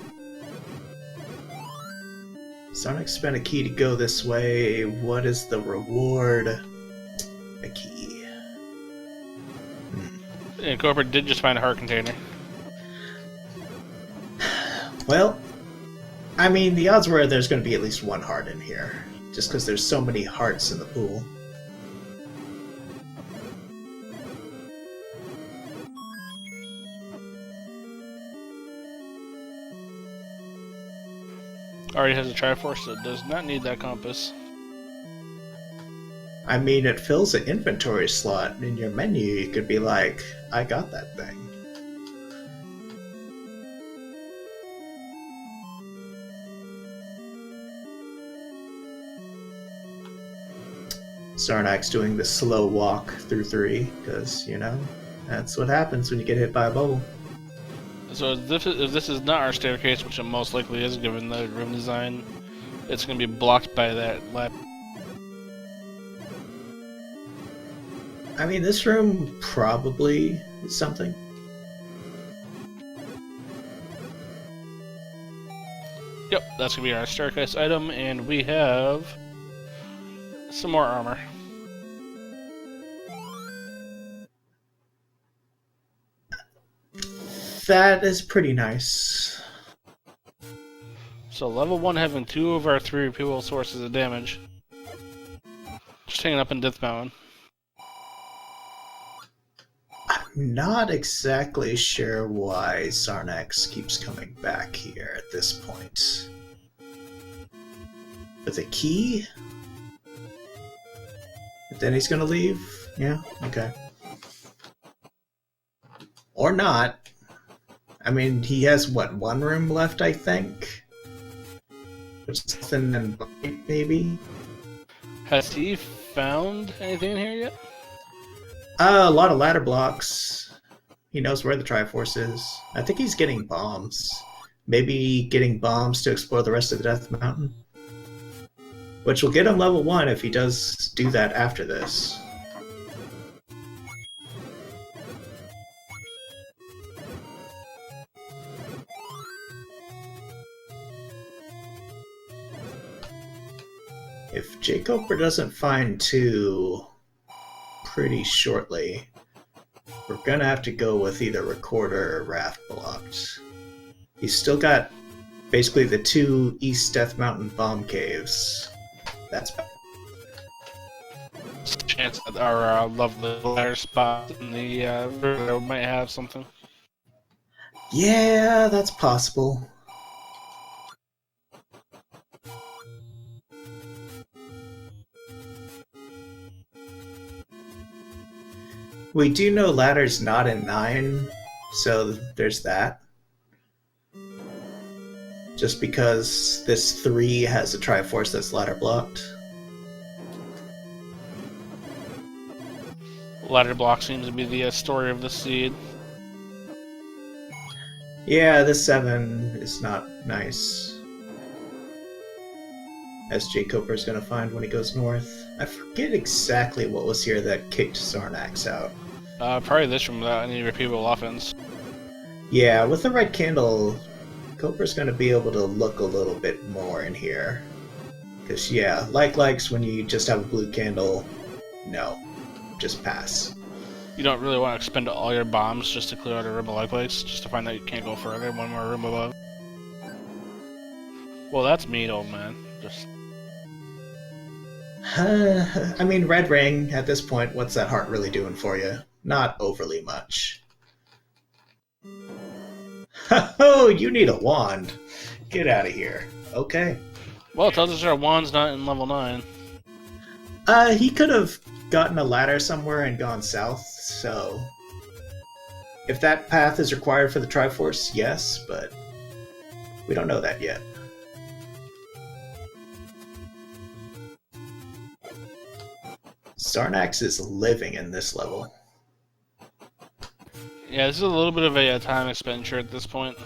Speaker 2: Xarnax spent a key to go this way. What is the reward? A key.
Speaker 1: And Cooper did just find a heart container.
Speaker 2: Well, I mean, the odds were there's going to be at least one heart in here, just because there's so many hearts in the pool.
Speaker 1: Already has a Triforce, so it does not need that compass.
Speaker 2: I mean, it fills an inventory slot in your menu. You could be like, I got that thing. Xarnax doing the slow walk through 3, because, you know, that's what happens when you get hit by a bubble.
Speaker 1: So if this is not our staircase, which it most likely is given the room design, it's going to be blocked by that lab.
Speaker 2: I mean, this room probably is something.
Speaker 1: Yep, that's going to be our staircase item, and we have some more armor.
Speaker 2: That is pretty nice.
Speaker 1: So level 1 having 2 of our 3 repeatable sources of damage. Just hanging up in Death Mountain.
Speaker 2: I'm not exactly sure why Xarnax keeps coming back here at this point. With a key? But then he's gonna leave? Yeah, okay. Or not. I mean, he has, what, one room left, I think? Which is thin and bright, maybe?
Speaker 1: Has he found anything in here yet?
Speaker 2: A lot of ladder blocks. He knows where the Triforce is. I think he's getting bombs. Maybe getting bombs to explore the rest of the Death Mountain. Which will get him level 1 if he does do that after this. If jkoper doesn't find 2 pretty shortly, we're gonna have to go with either Recorder or Raft Blocked. He's still got basically the 2 East Death Mountain bomb caves. That's bad.
Speaker 1: Chance that our lovely ladder spot in the river might have something.
Speaker 2: Yeah, that's possible. We do know ladder's not in 9, so there's that. Just because this 3 has a Triforce that's ladder blocked.
Speaker 1: Ladder block seems to be the story of the seed.
Speaker 2: Yeah, this 7 is not nice. As jkoper is going to find when he goes north. I forget exactly what was here that kicked Xarnax out.
Speaker 1: Probably this room without any repeatable offense.
Speaker 2: Yeah, with the red candle, Coper's going to be able to look a little bit more in here. Because, yeah, likes when you just have a blue candle, no. Just pass.
Speaker 1: You don't really want to expend all your bombs just to clear out a room of likes, just to find out you can't go further, one more room above. Well, that's mean, old man. Just...
Speaker 2: I mean, red ring, at this point, what's that heart really doing for you? Not overly much. Oh, you need a wand. Get out of here. Okay.
Speaker 1: Well, it tells us our wand's not in level 9.
Speaker 2: He could have gotten a ladder somewhere and gone south, so... If that path is required for the Triforce, yes, but... we don't know that yet. Xarnax is living in this level.
Speaker 1: Yeah, this is a little bit of a time expenditure at this point.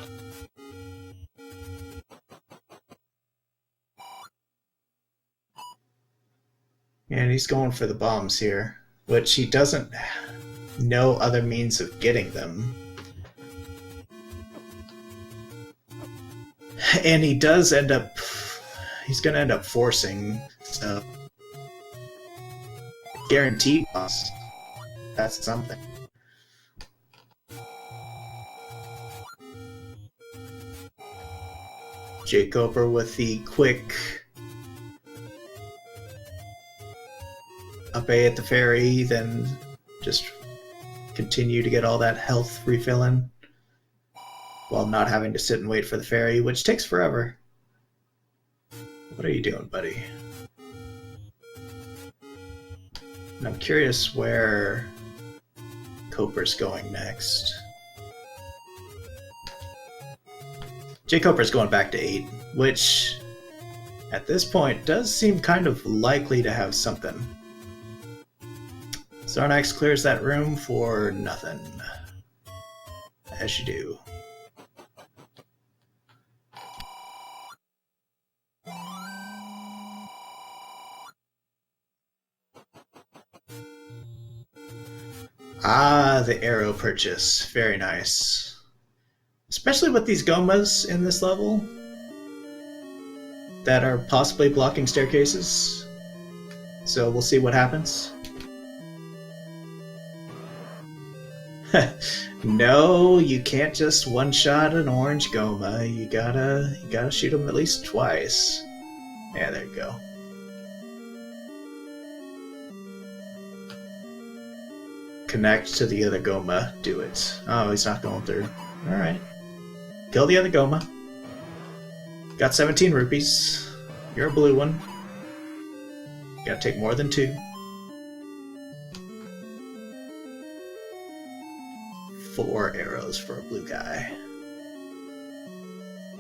Speaker 2: And he's going for the bombs here, which he doesn't know other means of getting them. And he does end up... he's gonna end up forcing, so guaranteed loss. That's something. jkoper with the quick up A at the ferry, then just continue to get all that health refilling while not having to sit and wait for the ferry, which takes forever. What are you doing, buddy? And I'm curious where Coper's going next. jkoper's going back to 8, which at this point does seem kind of likely to have something. Xarnax clears that room for nothing. As you do. Ah, the arrow purchase. Very nice. Especially with these gomas in this level that are possibly blocking staircases. So we'll see what happens. No, you can't just one-shot an orange goma. You gotta shoot them at least twice. Yeah, there you go. Connect to the other goma. Do it. Oh, he's not going through. Alright. Kill the other goma. Got 17 rupees. You're a blue one. You gotta take more than 2. 4 arrows for a blue guy.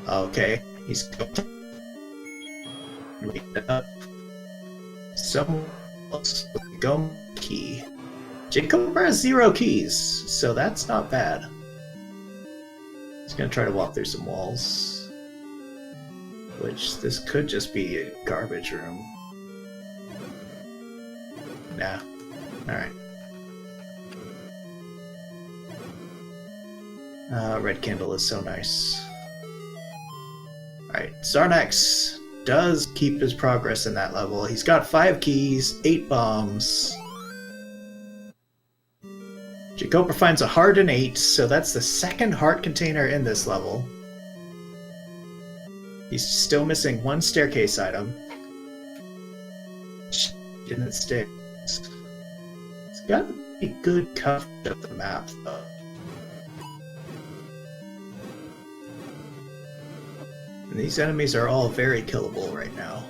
Speaker 2: Okay, he's going up. Someone else with the goma key. jkoper has 0 keys, so that's not bad. He's gonna try to walk through some walls. Which, this could just be a garbage room. Nah. Alright. Red candle is so nice. Alright, Xarnax does keep his progress in that level. He's got 5 keys, 8 bombs. jkoper finds a heart and 8, so that's the second heart container in this level. He's still missing 1 staircase item. Didn't stick. It's got a good coverage of the map, though. And these enemies are all very killable right now.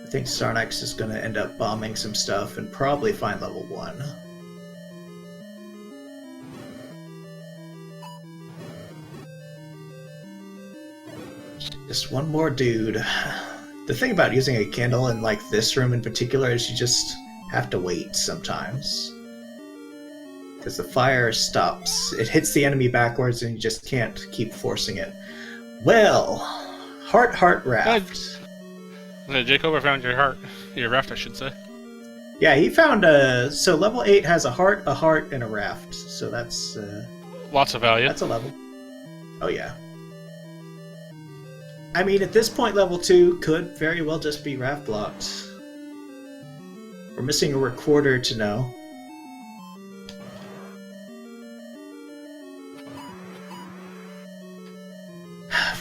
Speaker 2: I think Xarnax is going to end up bombing some stuff and probably find level 1. Just one more dude. The thing about using a candle in like this room in particular is you just have to wait sometimes. Because the fire stops. It hits the enemy backwards and you just can't keep forcing it. Well, heart raft.
Speaker 1: jkoper found your raft, I should say.
Speaker 2: Yeah, he found so level 8 has a heart, and a raft. So that's
Speaker 1: lots of value.
Speaker 2: That's a level. Oh yeah. I mean, at this point, level 2 could very well just be raft blocked. We're missing a recorder to know.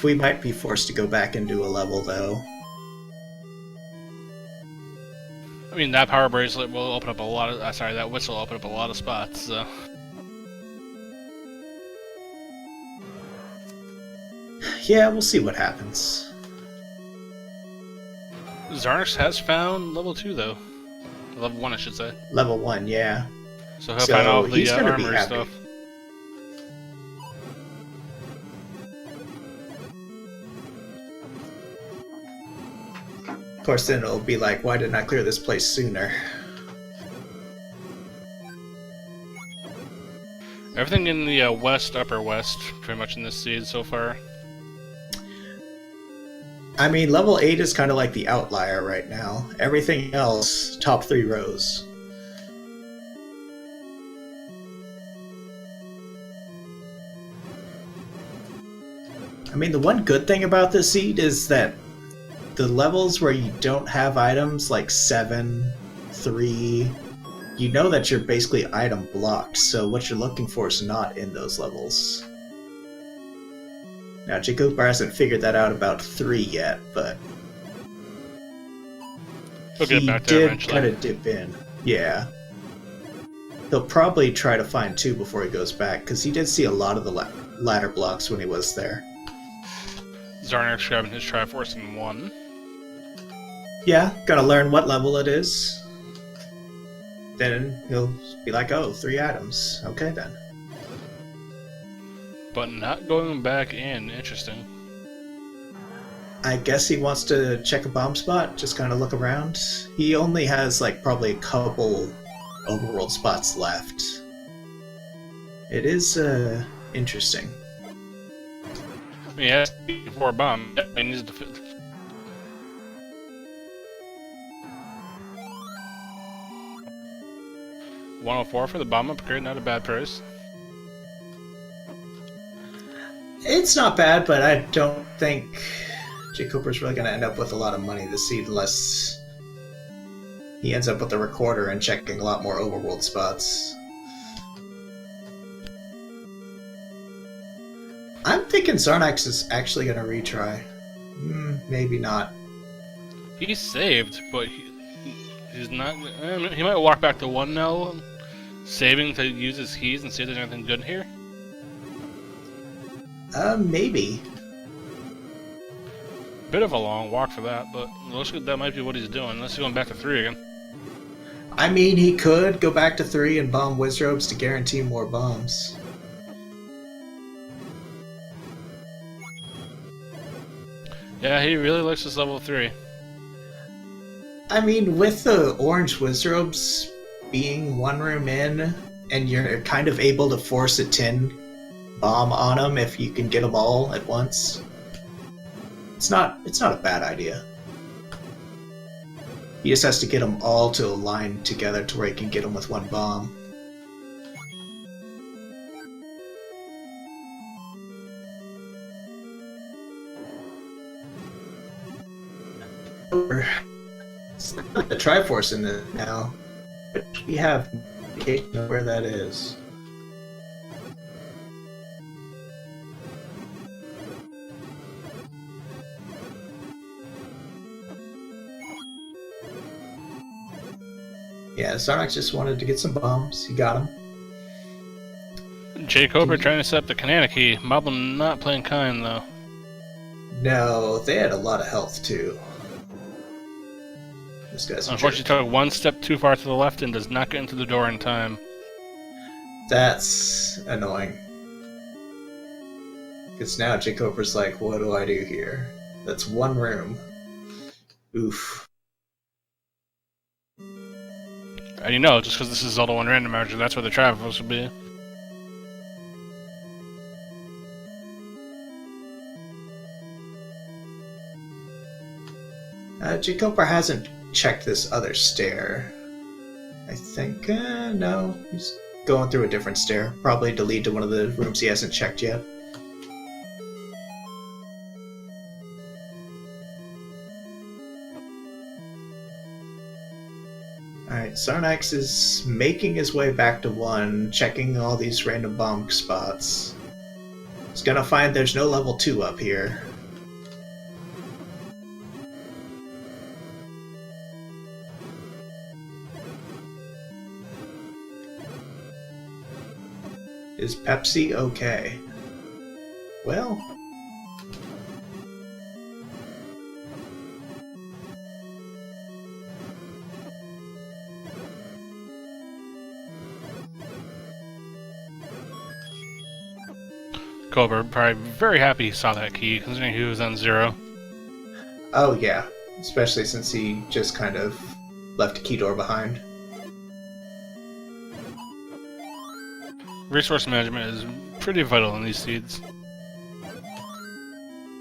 Speaker 2: We might be forced to go back and do a level, though.
Speaker 1: I mean, that power bracelet will open up a lot of... that whistle will open up a lot of spots, so...
Speaker 2: Yeah, we'll see what happens.
Speaker 1: Xarnax has found level 2, though. Level 1, I should say.
Speaker 2: Level 1, yeah.
Speaker 1: So he'll find all the armor stuff.
Speaker 2: Of course, then it'll be like, why didn't I clear this place sooner?
Speaker 1: Everything in the upper west, pretty much in this seed so far.
Speaker 2: I mean, level 8 is kind of like the outlier right now. Everything else, top 3 rows. I mean, the one good thing about this seed is that the levels where you don't have items, like 7, 3, you know that you're basically item blocked, so what you're looking for is not in those levels. Now, jkoper hasn't figured that out about 3 yet, but
Speaker 1: We'll get
Speaker 2: he
Speaker 1: back there
Speaker 2: did
Speaker 1: eventually.
Speaker 2: kind of dip in. Yeah. He'll probably try to find 2 before he goes back, because he did see a lot of the ladder blocks when he was there.
Speaker 1: Xarnax grabbing his Triforce in 1.
Speaker 2: Yeah, gotta learn what level it is. Then he'll be like, oh, 3 items. Okay, then.
Speaker 1: But not going back in. Interesting.
Speaker 2: I guess he wants to check a bomb spot, just kind of look around. He only has, like, probably a couple overworld spots left. It is, interesting.
Speaker 1: I mean, he has 4 bomb. Yeah, he needs to fit. $104 for the bomb upgrade, not a bad price.
Speaker 2: It's not bad, but I don't think jkoper's really going to end up with a lot of money this seed unless he ends up with the recorder and checking a lot more overworld spots. I'm thinking Xarnax is actually going to retry. Maybe not.
Speaker 1: He's saved, but he's not. He might walk back to 1 now, saving to use his keys and see if there's anything good here.
Speaker 2: Maybe.
Speaker 1: Bit of a long walk for that, but it looks like that might be what he's doing. Unless he's going back to 3 again.
Speaker 2: I mean, he could go back to 3 and bomb Wizrobes to guarantee more bombs.
Speaker 1: Yeah, he really likes this level 3.
Speaker 2: I mean, with the orange Wizrobes being 1 room in, and you're kind of able to force a tin bomb on them if you can get them all at once. It's not a bad idea. He just has to get them all to align together to where he can get them with 1 bomb. The Triforce in it now, but we have indication of where that is. Yeah, Xarnax just wanted to get some bombs. He got them.
Speaker 1: jkoper trying to set up the Kananaki. Mobble not playing kind, though.
Speaker 2: No, they had a lot of health, too. This guy's
Speaker 1: Unfortunately, took 1 step too far to the left and does not get into the door in time.
Speaker 2: That's annoying. Because now jkoper's like, what do I do here? That's 1 room. Oof.
Speaker 1: And you know, just because this is Zelda 1 Randomizer, that's where the Triforce would be.
Speaker 2: jkoper hasn't checked this other stair. I think, no. He's going through a different stair. Probably to lead to one of the rooms he hasn't checked yet. Alright, Xarnax is making his way back to 1, checking all these random bomb spots. He's gonna find there's no level 2 up here. Is Pepsi okay? Well...
Speaker 1: Cobra probably very happy he saw that key, considering he was on 0.
Speaker 2: Oh yeah, especially since he just kind of left a key door behind.
Speaker 1: Resource management is pretty vital in these seeds.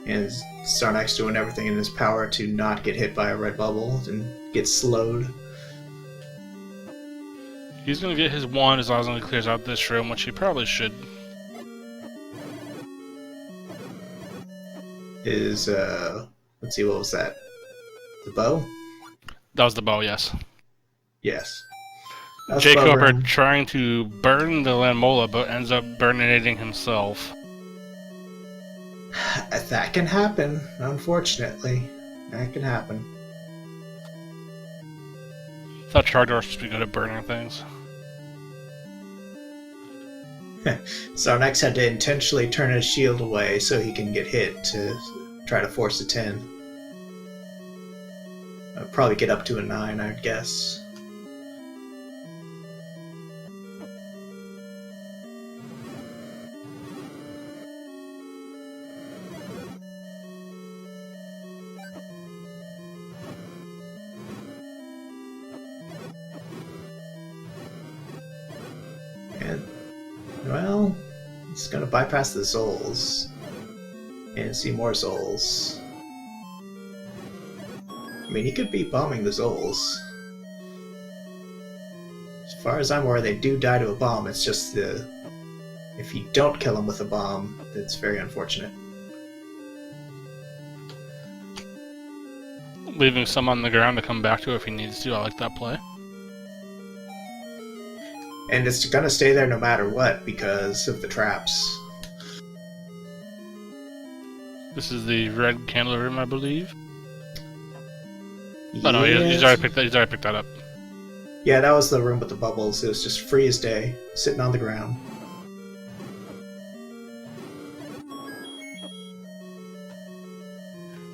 Speaker 2: And Xarnax doing everything in his power to not get hit by a red bubble and get slowed.
Speaker 1: He's gonna get his 1 as long as he clears out this room, which he probably should.
Speaker 2: is let's see, what was that? The bow?
Speaker 1: That was the bow, yes.
Speaker 2: Yes. That's the bow
Speaker 1: Jkoper
Speaker 2: room.
Speaker 1: trying to burn the Lamola, but ends up burninating himself.
Speaker 2: That can happen, unfortunately. That can happen.
Speaker 1: I thought Chardor was supposed to be good at burning things.
Speaker 2: Xarnax had to intentionally turn his shield away so he can get hit to try to force a 10. I'll probably get up to a 9, I'd guess. And, well, he's gonna bypass the Zols and see more Zols. I mean, he could be bombing the Zols. As far as I'm aware, they do die to a bomb. It's just the... if you don't kill them with a bomb, it's very unfortunate.
Speaker 1: Leaving some on the ground to come back to if he needs to. I like that play.
Speaker 2: And it's gonna stay there no matter what because of the traps.
Speaker 1: This is the red candle room, I believe.
Speaker 2: Yes.
Speaker 1: Oh no, he's already picked that. He's already picked that up.
Speaker 2: Yeah, that was the room with the bubbles. It was just free as day, sitting on the ground.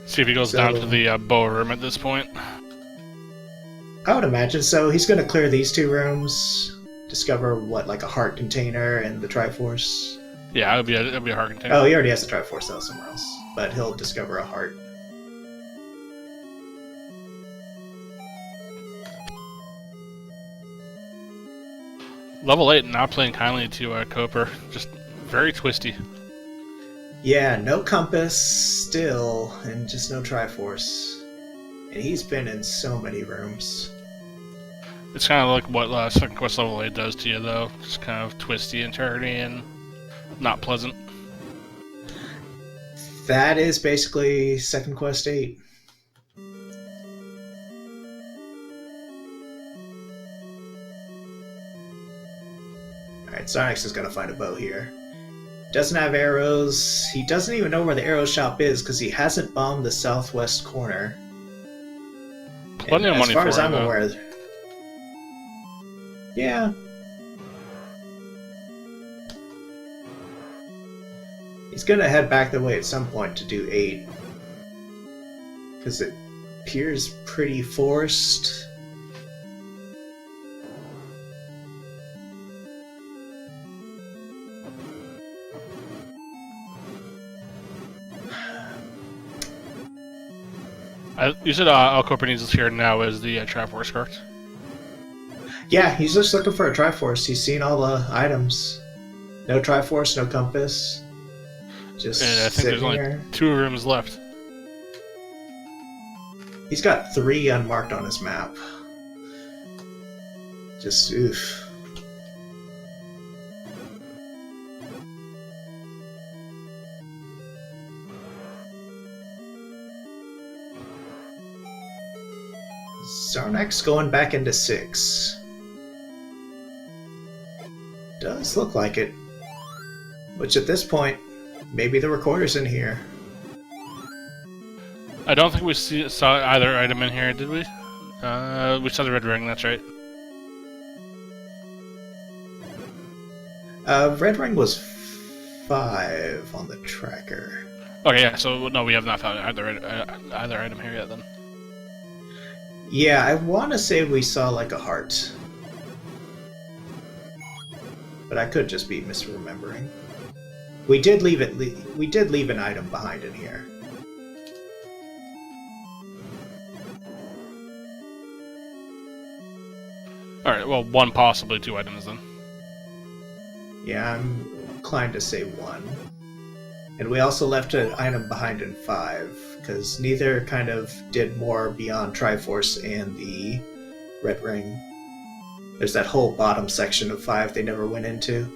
Speaker 1: See if he goes down to the bow room at this point.
Speaker 2: I would imagine so. He's gonna clear these two rooms, discover what, like a heart container and the Triforce.
Speaker 1: Yeah, it'll be a hard container.
Speaker 2: Oh, he already has the Triforce though somewhere else, but he'll discover a heart.
Speaker 1: Level 8 now playing kindly to jkoper. Just very twisty.
Speaker 2: Yeah, no compass still, and just no Triforce. And he's been in so many rooms.
Speaker 1: It's kind of like what second quest level 8 does to you, though. Just kind of twisty and turny and not pleasant.
Speaker 2: That is basically second quest 8. Alright, Xarnax is gonna find a bow here. Doesn't have arrows. He doesn't even know where the arrow shop is because he hasn't bombed the southwest corner.
Speaker 1: Plenty of money
Speaker 2: as far
Speaker 1: for
Speaker 2: as
Speaker 1: it,
Speaker 2: I'm
Speaker 1: though.
Speaker 2: aware. Yeah. He's gonna head back the way at some point to do 8. Because it appears pretty forced.
Speaker 1: You said jkoper needs us here now as the Triforce, correct?
Speaker 2: Yeah, he's just looking for a Triforce. He's seen all the items. No Triforce, no compass. Just
Speaker 1: And I think
Speaker 2: sitting
Speaker 1: there's only
Speaker 2: here.
Speaker 1: 2 rooms left.
Speaker 2: He's got 3 unmarked on his map. Just oof. Xarnax going back into 6. Does look like it. Which at this point, maybe the recorder's in here.
Speaker 1: I don't think we saw either item in here, did we? We saw the red ring, that's right.
Speaker 2: Red ring was 5 on the tracker.
Speaker 1: Okay, yeah, so no, we have not found either item here yet then.
Speaker 2: Yeah, I want to say we saw like a heart. But I could just be misremembering. We did leave it. We did leave an item behind in here.
Speaker 1: Alright, well, 1, possibly 2 items then.
Speaker 2: Yeah, I'm inclined to say 1. And we also left an item behind in 5, because neither kind of did more beyond Triforce and the Red Ring. There's that whole bottom section of 5 they never went into.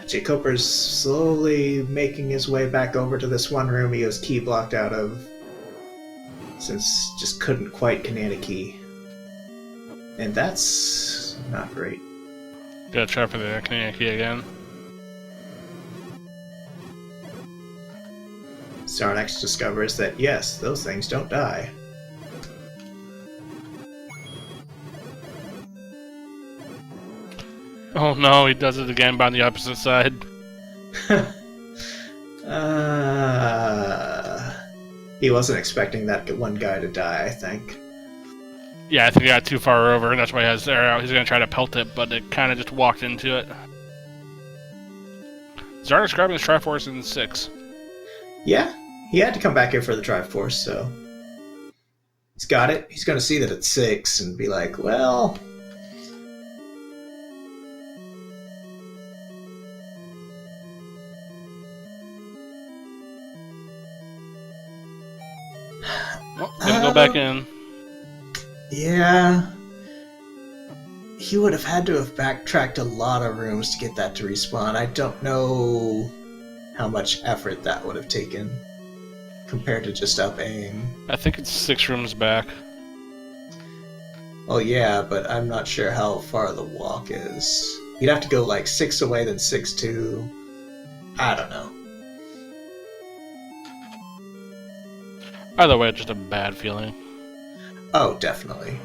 Speaker 2: jkoper's slowly making his way back over to this one room he was key blocked out of, since just couldn't quite command a key. And that's not great.
Speaker 1: Gotta try for the command key again.
Speaker 2: Xarnax discovers that, yes, those things don't die.
Speaker 1: Oh no, he does it again, but on the opposite side.
Speaker 2: He wasn't expecting that one guy to die, I think.
Speaker 1: Yeah, I think he got too far over, and that's why he has his arrow. He's gonna try to pelt it, but it kind of just walked into it. Xarnax grabbing his Triforce in 6.
Speaker 2: Yeah, he had to come back here for the Triforce, so... He's got it. He's gonna see that it's 6 and be like, well...
Speaker 1: Well, gonna go back in.
Speaker 2: Yeah. He would have had to have backtracked a lot of rooms to get that to respawn. I don't know how much effort that would have taken compared to just up aim.
Speaker 1: I think it's 6 rooms back.
Speaker 2: Oh yeah, but I'm not sure how far the walk is. You'd have to go like 6 away, then 6 2. I don't know.
Speaker 1: Either way, it's just a bad feeling.
Speaker 2: Oh, definitely.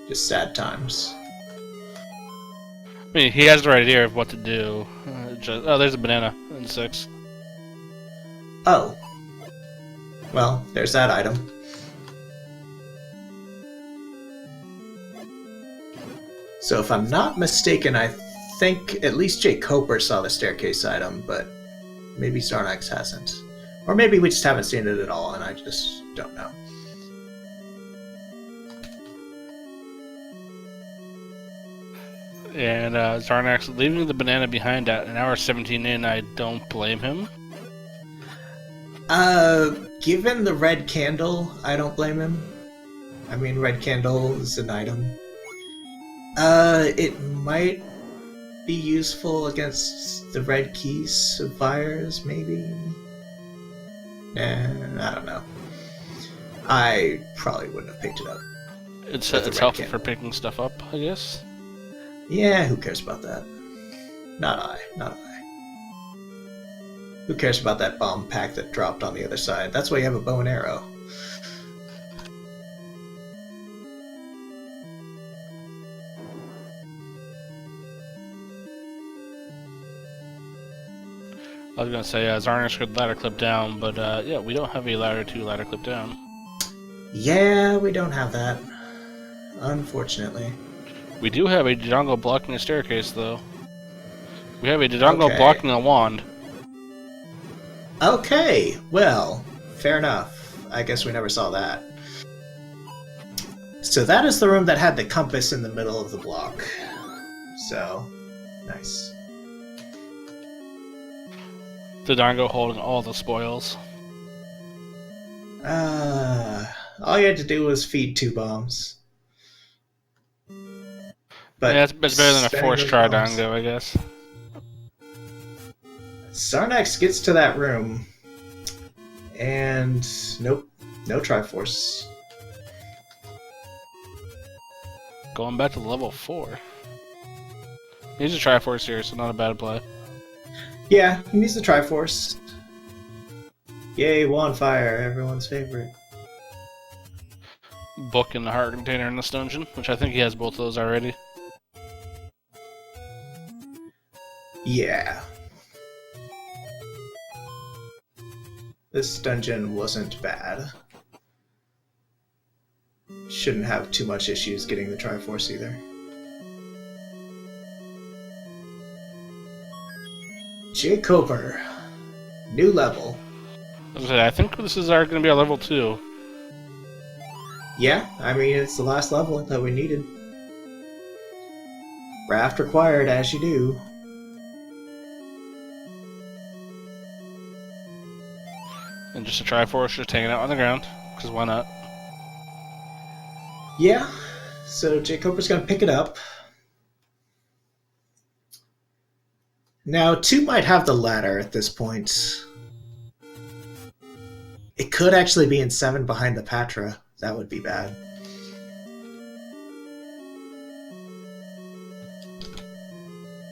Speaker 2: Just sad times.
Speaker 1: I mean, he has the right idea of what to do. Oh, there's a banana in 6.
Speaker 2: Oh. Well, there's that item. So if I'm not mistaken, I think at least jkoper saw the staircase item, but maybe Xarnax hasn't. Or maybe we just haven't seen it at all, and I just don't know.
Speaker 1: And Xarnax leaving the banana behind at an hour 17 in, I don't blame him.
Speaker 2: Given the red candle, I don't blame him. I mean, red candle is an item. It might be useful against the red keys of fires, maybe? I don't know. I probably wouldn't have picked it up.
Speaker 1: It's helpful for picking stuff up, I guess.
Speaker 2: Yeah, who cares about that? Not I. Who cares about that bomb pack that dropped on the other side? That's why you have a bow and arrow.
Speaker 1: I was gonna say Xarnax could ladder clip down, but yeah, we don't have a ladder to ladder clip down.
Speaker 2: Yeah, we don't have that. Unfortunately.
Speaker 1: We do have a Dodongo blocking a staircase, though. We have a Dodongo blocking a wand.
Speaker 2: Okay, well, fair enough. I guess we never saw that. So that is the room that had the compass in the middle of the block. So, nice.
Speaker 1: Dodongo holding all the spoils.
Speaker 2: All you had to do was feed 2 bombs. But
Speaker 1: yeah, it's better than a forced try Dodongo, I guess.
Speaker 2: Xarnax gets to that room, and nope, no Triforce.
Speaker 1: Going back to level 4. He's a Triforce here, so not a bad play.
Speaker 2: Yeah, he needs the Triforce. Yay, Wandfire, everyone's favorite.
Speaker 1: Book and the heart container in this dungeon, which I think he has both of those already.
Speaker 2: Yeah. This dungeon wasn't bad. Shouldn't have too much issues getting the Triforce either. jkoper. New level.
Speaker 1: I think this is going to be our level 2.
Speaker 2: Yeah, I mean, it's the last level that we needed. Raft required, as you do.
Speaker 1: And just a Triforce just hanging out on the ground, because why not?
Speaker 2: Yeah, so jkoper's going to pick it up. Now, 2 might have the ladder at this point. It could actually be in 7 behind the Patra. That would be bad.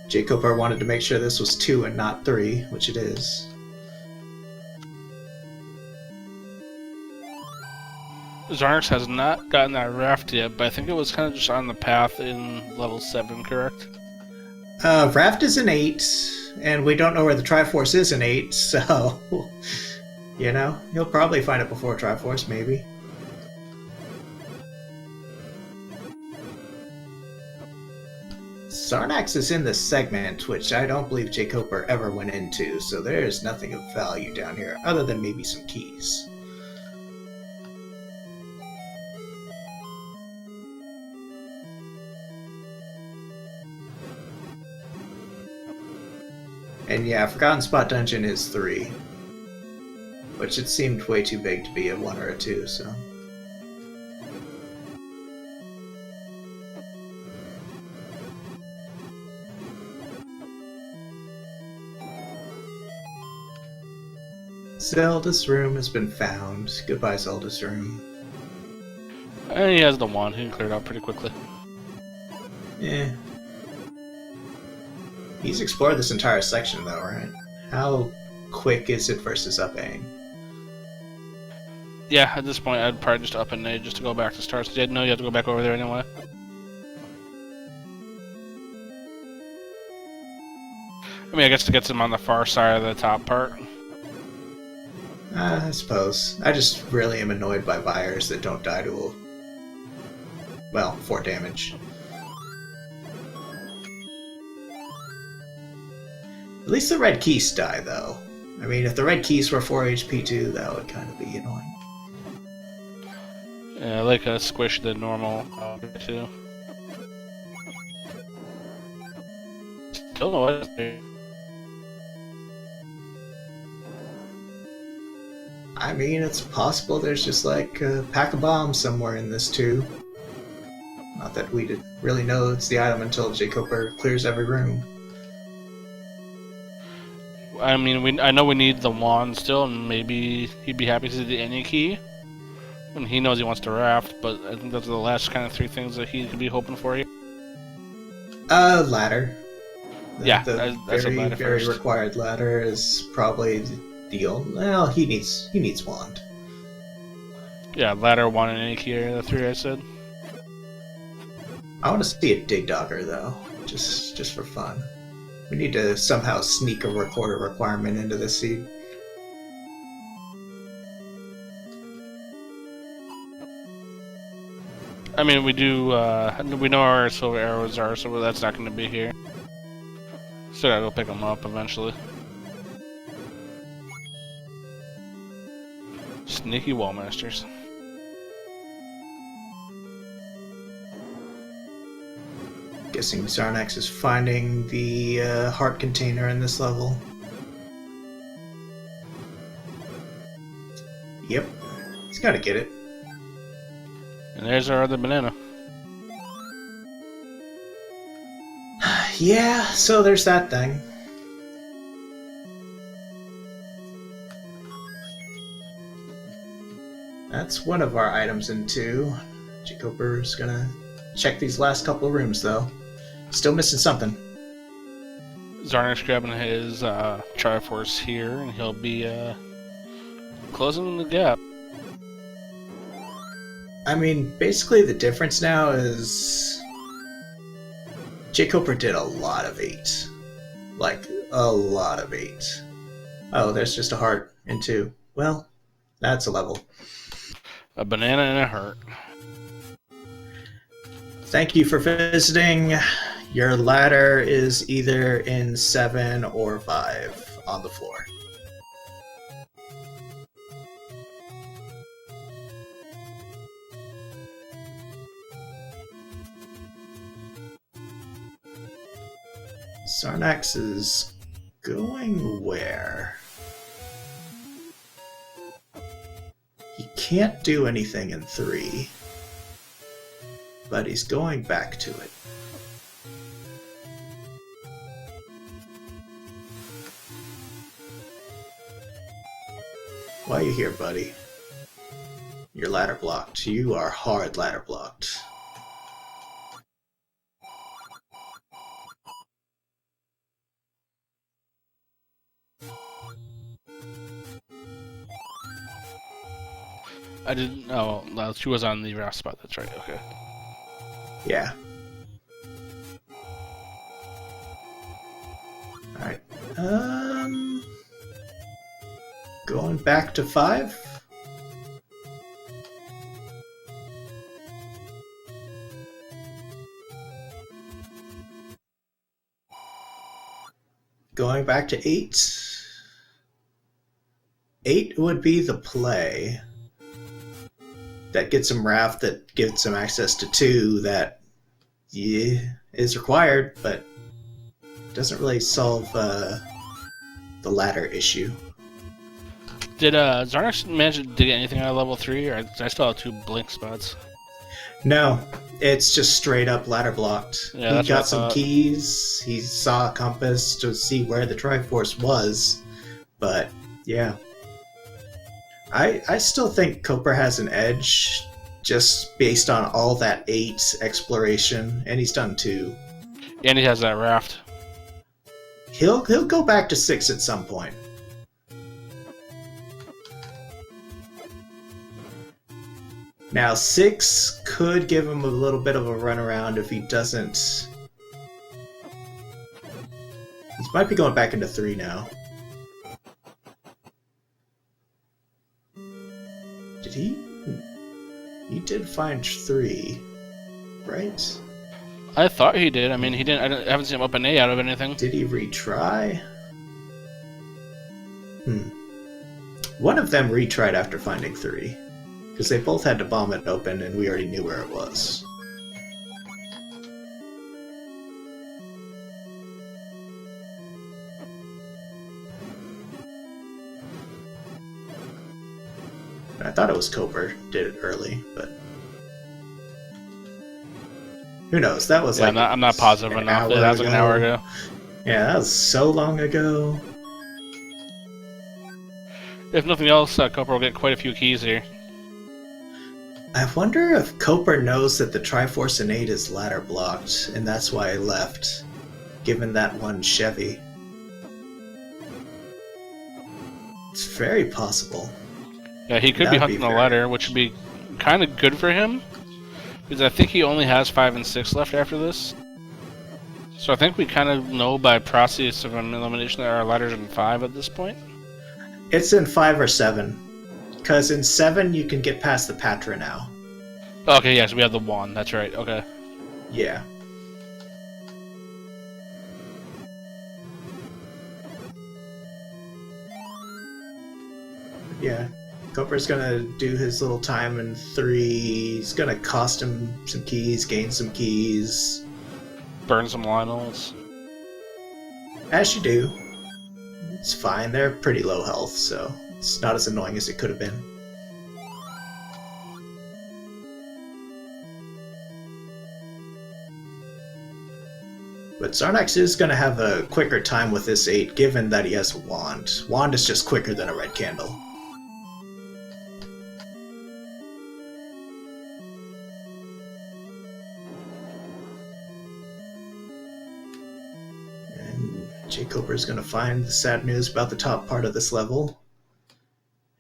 Speaker 2: jkoper wanted to make sure this was 2 and not 3, which it is.
Speaker 1: Xarnax has not gotten that raft yet, but I think it was kind of just on the path in level 7, correct?
Speaker 2: Raft is an 8, and we don't know where the Triforce is in 8, so... You know, you'll probably find it before Triforce, maybe. Xarnax is in this segment, which I don't believe jkoper ever went into, so there's nothing of value down here, other than maybe some keys. And yeah, Forgotten Spot Dungeon is 3. Which it seemed way too big to be a 1 or a 2, so... Zelda's room has been found. Goodbye, Zelda's room.
Speaker 1: And he has the wand, he can clear it out pretty quickly.
Speaker 2: Yeah. He's explored this entire section, though, right? How quick is it versus up A?
Speaker 1: Yeah, at this point, I'd probably just up and A just to go back to stars. I didn't know you had to go back over there anyway. I mean, I guess it gets him on the far side of the top part.
Speaker 2: I suppose. I just really am annoyed by Vyres that don't die to well, 4 damage. At least the red keys die, though. I mean, if the red keys were 4 HP too, that would kind of be annoying.
Speaker 1: Yeah, I like a squish the normal too. Still know what it is.
Speaker 2: I mean, it's possible there's just like a pack of bombs somewhere in this too. Not that we did really know it's the item until jkoper clears every room.
Speaker 1: I mean, I know we need the wand still, and maybe he'd be happy to see the any key. And he knows he wants to raft, but I think those are the last kind of 3 things that he could be hoping for here.
Speaker 2: Ladder.
Speaker 1: The
Speaker 2: very,
Speaker 1: a ladder
Speaker 2: very
Speaker 1: first.
Speaker 2: required ladder is probably the only... Well, he needs wand.
Speaker 1: Yeah, ladder, wand, and any key are the 3 I said.
Speaker 2: I want to see a dig dogger though, just for fun. We need to somehow sneak a recorder requirement into this seed.
Speaker 1: I mean, we do, we know where our silver arrows are, so that's not going to be here. Still gotta go pick them up eventually. Sneaky wallmasters.
Speaker 2: Guessing Xarnax is finding the heart container in this level. Yep, he's gotta get it.
Speaker 1: And there's our other banana.
Speaker 2: Yeah, so there's that thing. That's one of our items in 2. jkoper's gonna check these last couple of rooms though. Still missing something.
Speaker 1: Xarnax grabbing his Triforce here, and he'll be closing the gap.
Speaker 2: I mean, basically the difference now is jkoper did a lot of 8. Like, a lot of 8. Oh, there's just a heart in 2. Well, that's a level.
Speaker 1: A banana and a heart.
Speaker 2: Thank you for visiting. Your ladder is either in 7 or 5 on the floor. Xarnax is going where? He can't do anything in 3, but he's going back to it. Why are you here, buddy? You're ladder blocked. You are hard ladder blocked.
Speaker 1: I didn't. Oh, no, she was on the rough spot. That's right. Okay.
Speaker 2: Yeah. Alright. Going back to 5. Going back to 8. 8 would be the play. That gets him Raft, that gives him access to 2, that is required, but doesn't really solve the ladder issue.
Speaker 1: Did Xarnax manage to get anything out of level 3, or I still have 2 blink spots?
Speaker 2: No, it's just straight up ladder blocked.
Speaker 1: Yeah,
Speaker 2: he got some keys, he saw a compass to see where the Triforce was, but yeah. I still think Koper has an edge, just based on all that 8 exploration, and he's done 2.
Speaker 1: And he has that raft.
Speaker 2: He'll go back to 6 at some point. Now 6 could give him a little bit of a runaround if he doesn't. He might be going back into 3 now. Did he? He did find 3, right?
Speaker 1: I thought he did. I mean, he didn't. I haven't seen him up an A out of anything.
Speaker 2: Did he retry? One of them retried after finding 3. Because they both had to bomb it open, and we already knew where it was. I thought it was Koper did it early, but who knows? That was like
Speaker 1: I'm not positive enough. That was like an hour ago.
Speaker 2: Yeah, that was so long ago.
Speaker 1: If nothing else, Koper will get quite a few keys here.
Speaker 2: I wonder if Koper knows that the Triforce Innate is ladder blocked, and that's why he left, given that one Chevy. It's very possible.
Speaker 1: Yeah, he could be hunting the ladder, which would be kind of good for him, because I think he only has 5 and 6 left after this. So I think we kind of know by process of elimination that our ladder's in 5 at this point.
Speaker 2: It's in 5 or 7. Because in 7 you can get past the Patra now.
Speaker 1: Okay, yeah, so we have the wand. That's right. Okay.
Speaker 2: Yeah. Yeah. Koper's gonna do his little time in 3. He's gonna cost him some keys, gain some keys.
Speaker 1: Burn some Lionels.
Speaker 2: As you do. It's fine. They're pretty low health, so it's not as annoying as it could have been. But Xarnax is going to have a quicker time with this 8, given that he has a wand. Wand is just quicker than a red candle. And jkoper is going to find the sad news about the top part of this level.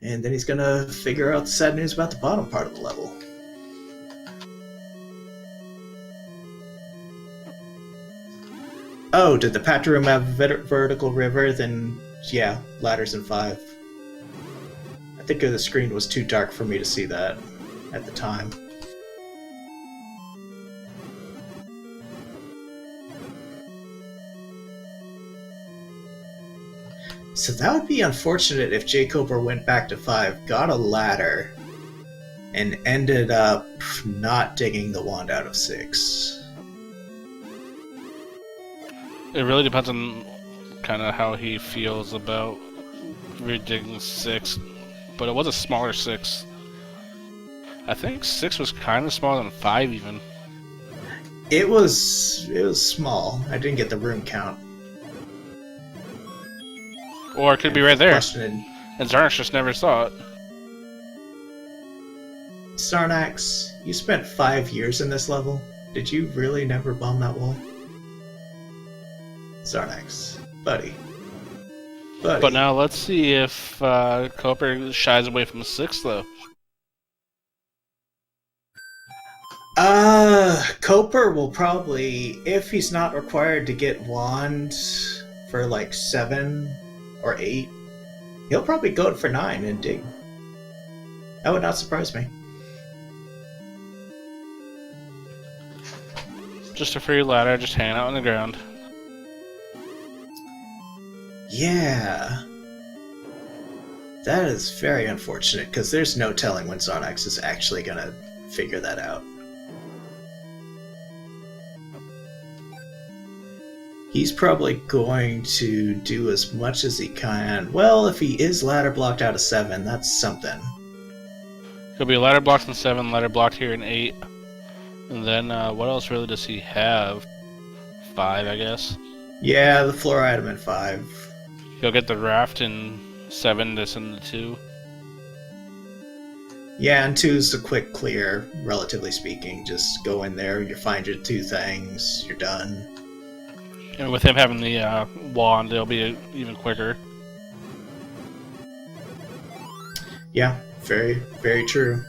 Speaker 2: And then he's going to figure out the sad news about the bottom part of the level. Oh, did the Patra room have vertical river? Then, yeah, ladders in 5. I think the screen was too dark for me to see that at the time. So that would be unfortunate if jkoper went back to 5, got a ladder, and ended up not digging the wand out of 6.
Speaker 1: It really depends on kind of how he feels about redigging 6, but it was a smaller 6. I think 6 was kind of smaller than 5 even.
Speaker 2: It was small. I didn't get the room count.
Speaker 1: Or it could be right there. And Xarnax just never saw it.
Speaker 2: Xarnax, you spent 5 years in this level. Did you really never bomb that wall? Xarnax, buddy.
Speaker 1: But now let's see if jkoper shies away from 6, though.
Speaker 2: jkoper will probably, if he's not required to get wand for like 7 or 8, he'll probably go for 9 and dig. That would not surprise me.
Speaker 1: Just a free ladder, just hanging out on the ground.
Speaker 2: Yeah. That is very unfortunate, because there's no telling when Xarnax is actually going to figure that out. He's probably going to do as much as he can. Well, if he is ladder blocked out of 7, that's something.
Speaker 1: Could be ladder blocked in 7, ladder blocked here in 8. And then, what else really does he have? 5, I guess.
Speaker 2: Yeah, the floor item in 5.
Speaker 1: He'll get the raft in 7 to send the 2.
Speaker 2: Yeah, and 2's a quick clear, relatively speaking. Just go in there, you find your 2 things, you're done.
Speaker 1: And with him having the wand, it'll be even quicker.
Speaker 2: Yeah, very, very true.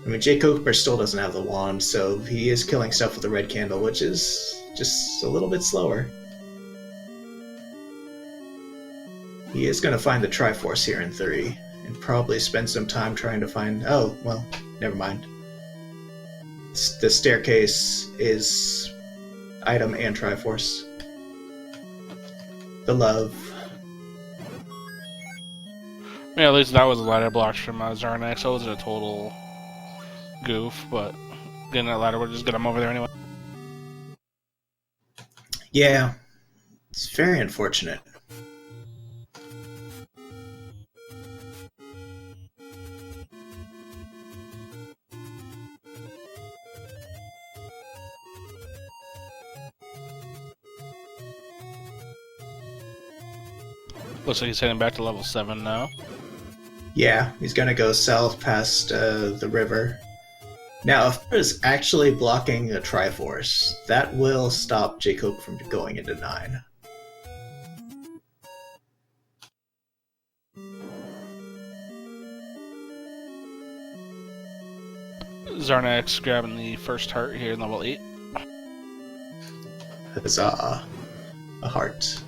Speaker 2: I mean, jkoper still doesn't have the wand, so he is killing stuff with the red candle, which is just a little bit slower. He is going to find the Triforce here in 3, and probably spend some time trying to find... Oh, well, never mind. The staircase is item and Triforce. The love.
Speaker 1: Yeah, at least that was a ladder block from Xarnax, so it wasn't a total goof, but getting that ladder would just get him over there anyway.
Speaker 2: Yeah, it's very unfortunate.
Speaker 1: Looks like he's heading back to level 7 now.
Speaker 2: Yeah, he's gonna go south past the river. Now, if there's actually blocking a Triforce, that will stop jkoper from going into 9.
Speaker 1: Xarnax grabbing the first heart here in level 8.
Speaker 2: Huzzah. A heart.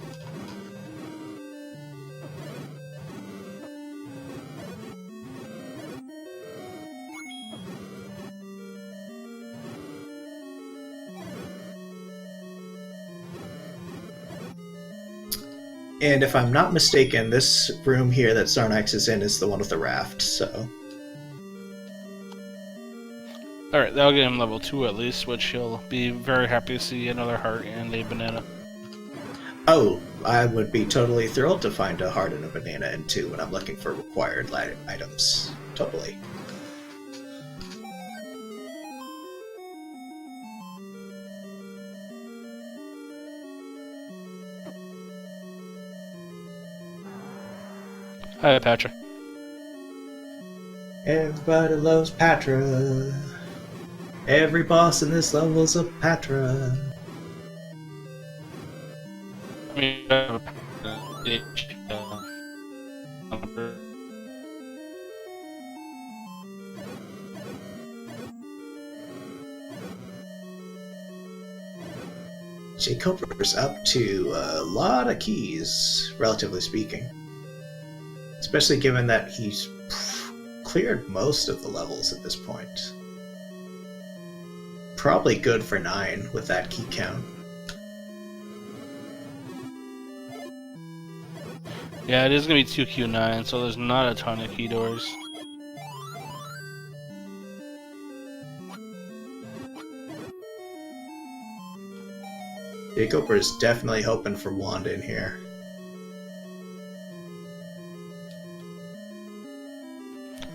Speaker 2: And if I'm not mistaken, this room here that Xarnax is in is the one with the raft, so...
Speaker 1: Alright, that'll get him level 2 at least, which he'll be very happy to see another heart and a banana.
Speaker 2: Oh, I would be totally thrilled to find a heart and a banana in 2 when I'm looking for required items. Totally.
Speaker 1: Hi, Patrick.
Speaker 2: Everybody loves Patra. Every boss in this level's a Patra.
Speaker 1: I mean,
Speaker 2: jkoper's up to a lot of keys, relatively speaking. Especially given that he's cleared most of the levels at this point. Probably good for 9 with that key count.
Speaker 1: yeah, it is going to be 2Q9, so there's not a ton of key doors.
Speaker 2: jkoper is definitely hoping for wand in here.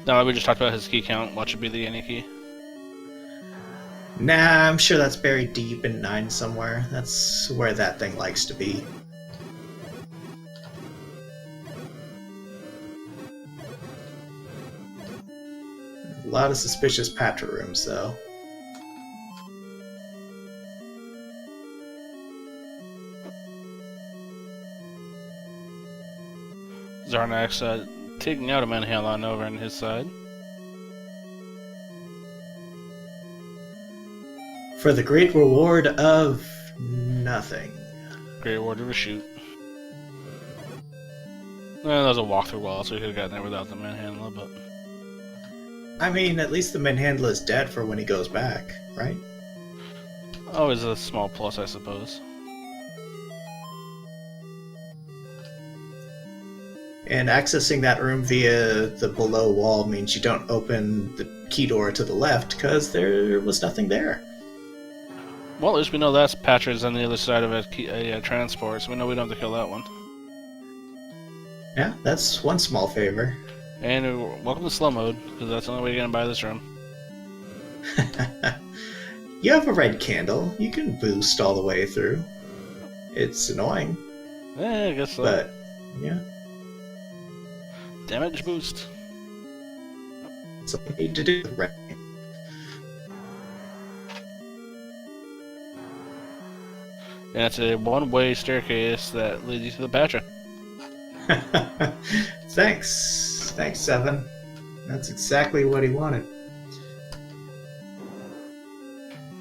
Speaker 1: No, we just talked about his key count. What should be the any key?
Speaker 2: Nah, I'm sure that's buried deep in 9 somewhere. That's where that thing likes to be. A lot of suspicious Patra rooms, though.
Speaker 1: Xarnax taking out a manhandle over on his side.
Speaker 2: For the great reward of nothing.
Speaker 1: Great reward of a shoot. Well, that was a walkthrough wall, so we could have gotten there without the manhandle, but...
Speaker 2: I mean, at least the manhandle is dead for when he goes back, right?
Speaker 1: Always a small plus, I suppose.
Speaker 2: And accessing that room via the below wall means you don't open the key door to the left, because there was nothing there.
Speaker 1: Well, at least we know that's Patra's on the other side of a transport, so we know we don't have to kill that one.
Speaker 2: Yeah, that's one small favor.
Speaker 1: And welcome to slow mode, because that's the only way you're going to buy this room.
Speaker 2: You have a red candle. You can boost all the way through. It's annoying.
Speaker 1: Yeah, I guess so.
Speaker 2: But, yeah.
Speaker 1: Damage boost.
Speaker 2: That's all you need to do with red.
Speaker 1: And it's a one-way staircase that leads you to the Patra.
Speaker 2: Thanks. Thanks, Seven. That's exactly what he wanted.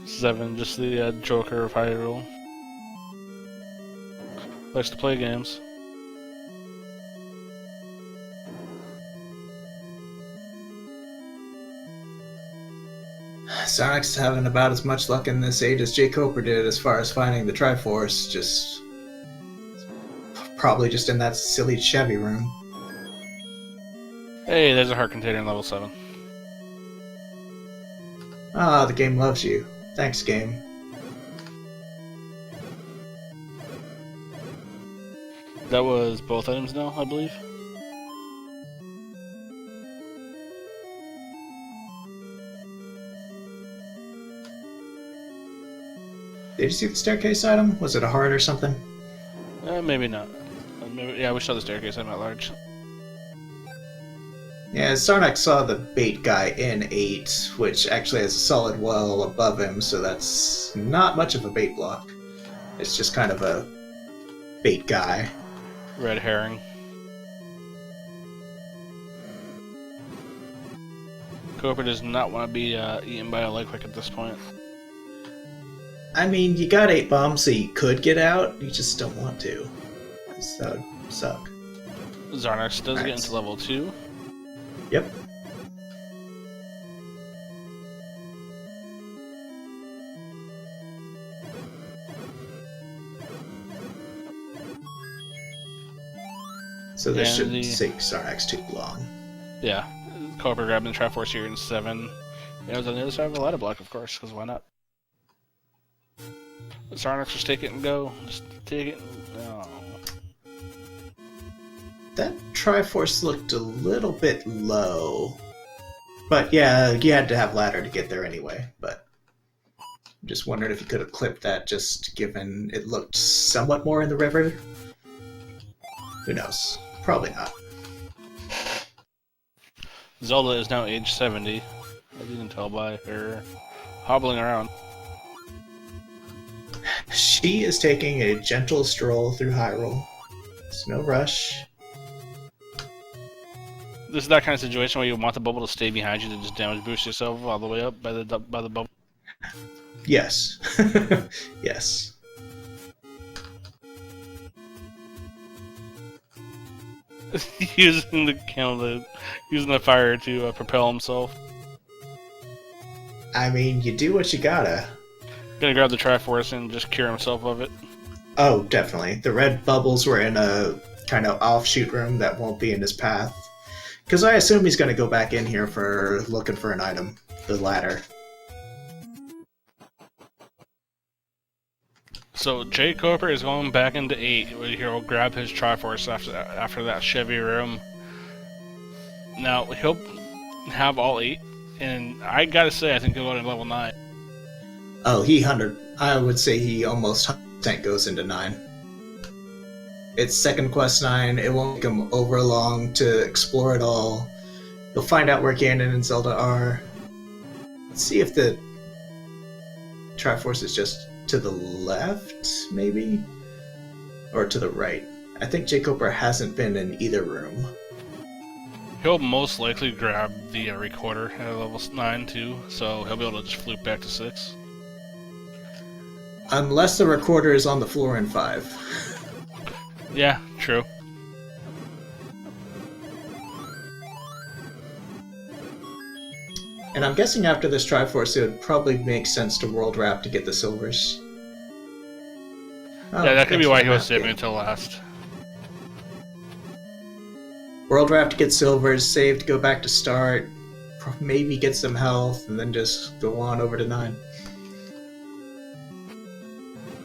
Speaker 1: 7, just the Joker of Hyrule. Likes to play games.
Speaker 2: Sonic's having about as much luck in this 8 as jkoper did as far as finding the Triforce, just... probably just in that silly Chevy room.
Speaker 1: Hey, there's a heart container in level 7.
Speaker 2: Ah, the game loves you. Thanks, game.
Speaker 1: That was both items now, I believe.
Speaker 2: Did you see the staircase item? Was it a heart or something?
Speaker 1: Maybe not. Maybe, yeah, we saw the staircase item at large.
Speaker 2: Yeah, Xarnax saw the bait guy in 8, which actually has a solid wall above him, so that's not much of a bait block. It's just kind of a bait guy.
Speaker 1: Red herring. Cooper does not want to be eaten by a Lightquick at this point.
Speaker 2: I mean, you got 8 bombs, so you could get out, you just don't want to. 'Cause that would suck.
Speaker 1: Xarnax does get into level 2.
Speaker 2: Yep. So this shouldn't take Xarnax too long.
Speaker 1: Yeah. Cooper grabbing the Triforce here in 7. It was on the other side of the ladder block, of course, because why not? Xarnax, just take it and go. Just take it and... Oh.
Speaker 2: That Triforce looked a little bit low. But yeah, you had to have ladder to get there anyway. But I'm just wondering if you could have clipped that, just given it looked somewhat more in the river. Who knows? Probably not.
Speaker 1: Zelda is now age 70. As you can tell by her hobbling around.
Speaker 2: She is taking a gentle stroll through Hyrule. It's no rush.
Speaker 1: This is that kind of situation where you want the bubble to stay behind you to just damage boost yourself all the way up by the bubble.
Speaker 2: Yes. Yes.
Speaker 1: Using the candle, using the fire to propel himself.
Speaker 2: I mean, you do what you gotta.
Speaker 1: Gonna grab the Triforce and just cure himself of it.
Speaker 2: Oh, definitely. The red bubbles were in a kind of offshoot room that won't be in his path. Because I assume he's going to go back in here for looking for an item. The ladder.
Speaker 1: So jkoper is going back into 8, where he'll grab his Triforce after that Chevy room. Now, he'll have all 8, and I gotta say, I think he'll go to level 9.
Speaker 2: Oh, I would say he almost 100% goes into 9. It's second quest 9, it won't take him over long to explore it all, He'll find out where Ganon and Zelda are. Let's see if the Triforce is just to the left, maybe? Or to the right. I think jkoper hasn't been in either room.
Speaker 1: He'll most likely grab the recorder at level 9 too, so he'll be able to just flip back to 6.
Speaker 2: Unless the recorder is on the floor in 5.
Speaker 1: Yeah, true.
Speaker 2: And I'm guessing after this Triforce, it would probably make sense to World Wrap to get the silvers. Oh,
Speaker 1: Yeah, that could be why he was
Speaker 2: saving
Speaker 1: saving until last.
Speaker 2: World Wrap to get silvers, save to go back to start, maybe get some health, and then just go on over to 9.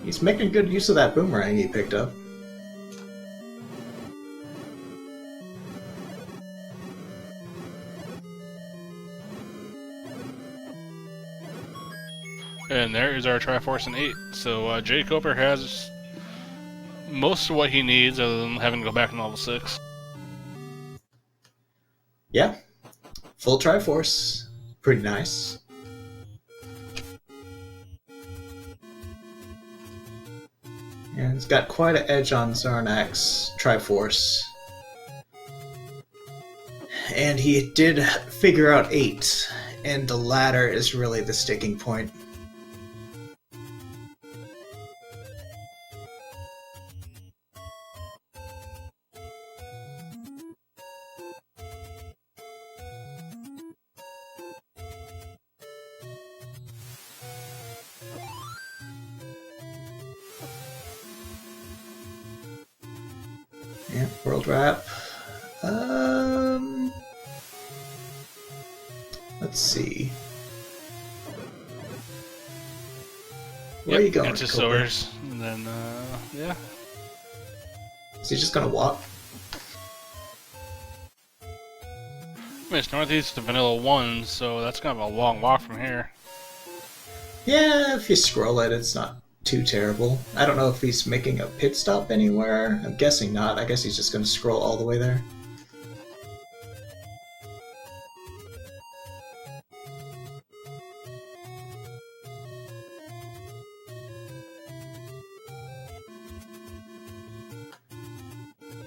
Speaker 2: He's making good use of that boomerang he picked up.
Speaker 1: And there is our Triforce in 8. So jkoper has most of what he needs other than having to go back in level 6.
Speaker 2: Yeah. Full Triforce. Pretty nice. And it's got quite an edge on Xarnax Triforce. And he did figure out 8, and the ladder is really the sticking point. Yeah, World Wrap. Let's see. Where are you going?
Speaker 1: Into silvers, and then yeah.
Speaker 2: Is he just gonna walk?
Speaker 1: I mean, it's northeast of Vanilla 1, so that's kind of a long walk from here.
Speaker 2: Yeah, if you scroll it, it's not too terrible. I don't know if he's making a pit stop anywhere. I'm guessing not. I guess he's just gonna scroll all the way there.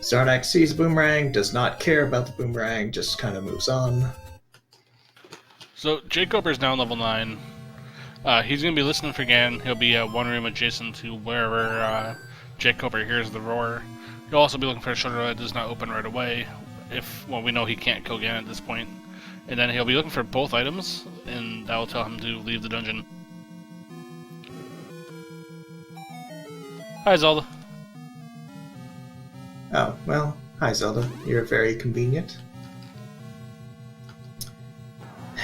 Speaker 2: Xarnax sees boomerang, does not care about the boomerang, just kind of moves on.
Speaker 1: So jkoper's now level 9. He's going to be listening for Ganon. He'll be at one room adjacent to wherever jkoper hears the roar. He'll also be looking for a shoulder that does not open right away. Well, we know he can't kill Ganon at this point. And then he'll be looking for both items, and that will tell him to leave the dungeon. Hi, Zelda.
Speaker 2: Oh, well, hi Zelda. You're very convenient.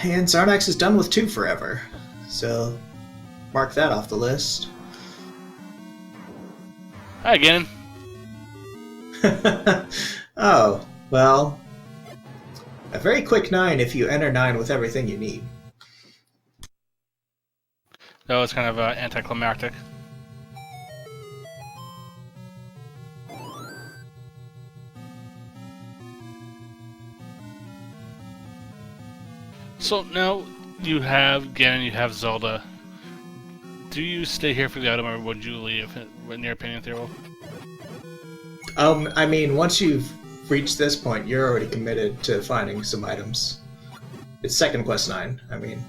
Speaker 2: And Xarnax is done with 2 forever, so mark that off the list.
Speaker 1: Hi, Ganon.
Speaker 2: Oh, well, a very quick 9 if you enter 9 with everything you need.
Speaker 1: That was kind of anticlimactic. So now you have Ganon, you have Zelda. Do you stay here for the item, or would you leave? In your opinion, Theo?
Speaker 2: I mean, once you've reached this point, you're already committed to finding some items. It's second quest 9. I mean,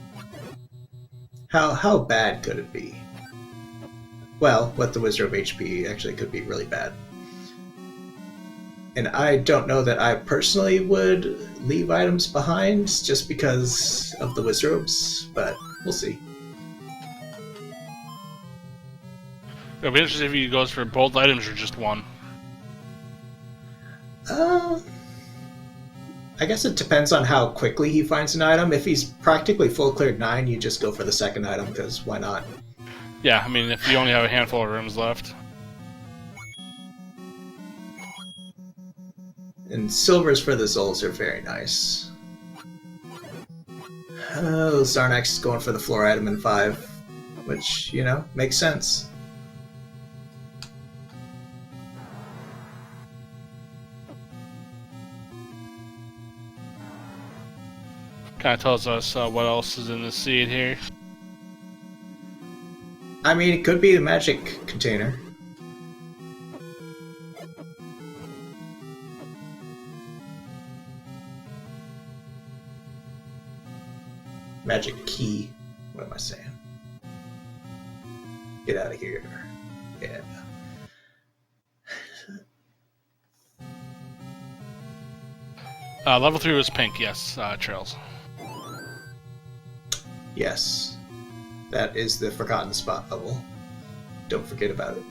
Speaker 2: how bad could it be? Well, with the Wizard of HP, actually could be really bad. And I don't know that I personally would leave items behind just because of the Wizrobes, but we'll see.
Speaker 1: It'll be interesting if he goes for both items or just one.
Speaker 2: I guess it depends on how quickly he finds an item. If he's practically full cleared 9, you just go for the second item, because why not?
Speaker 1: Yeah, I mean, if you only have a handful of rooms left.
Speaker 2: And silvers for the Zols are very nice. Oh, Xarnax is going for the floor item in 5, which, you know, makes sense.
Speaker 1: Kind of tells us what else is in the seed here.
Speaker 2: I mean, it could be a magic container. Magic key. What am I saying? Get out of here. Yeah.
Speaker 1: Level 3 was pink, yes, Trails.
Speaker 2: Yes. That is the forgotten spot level. Don't forget about it.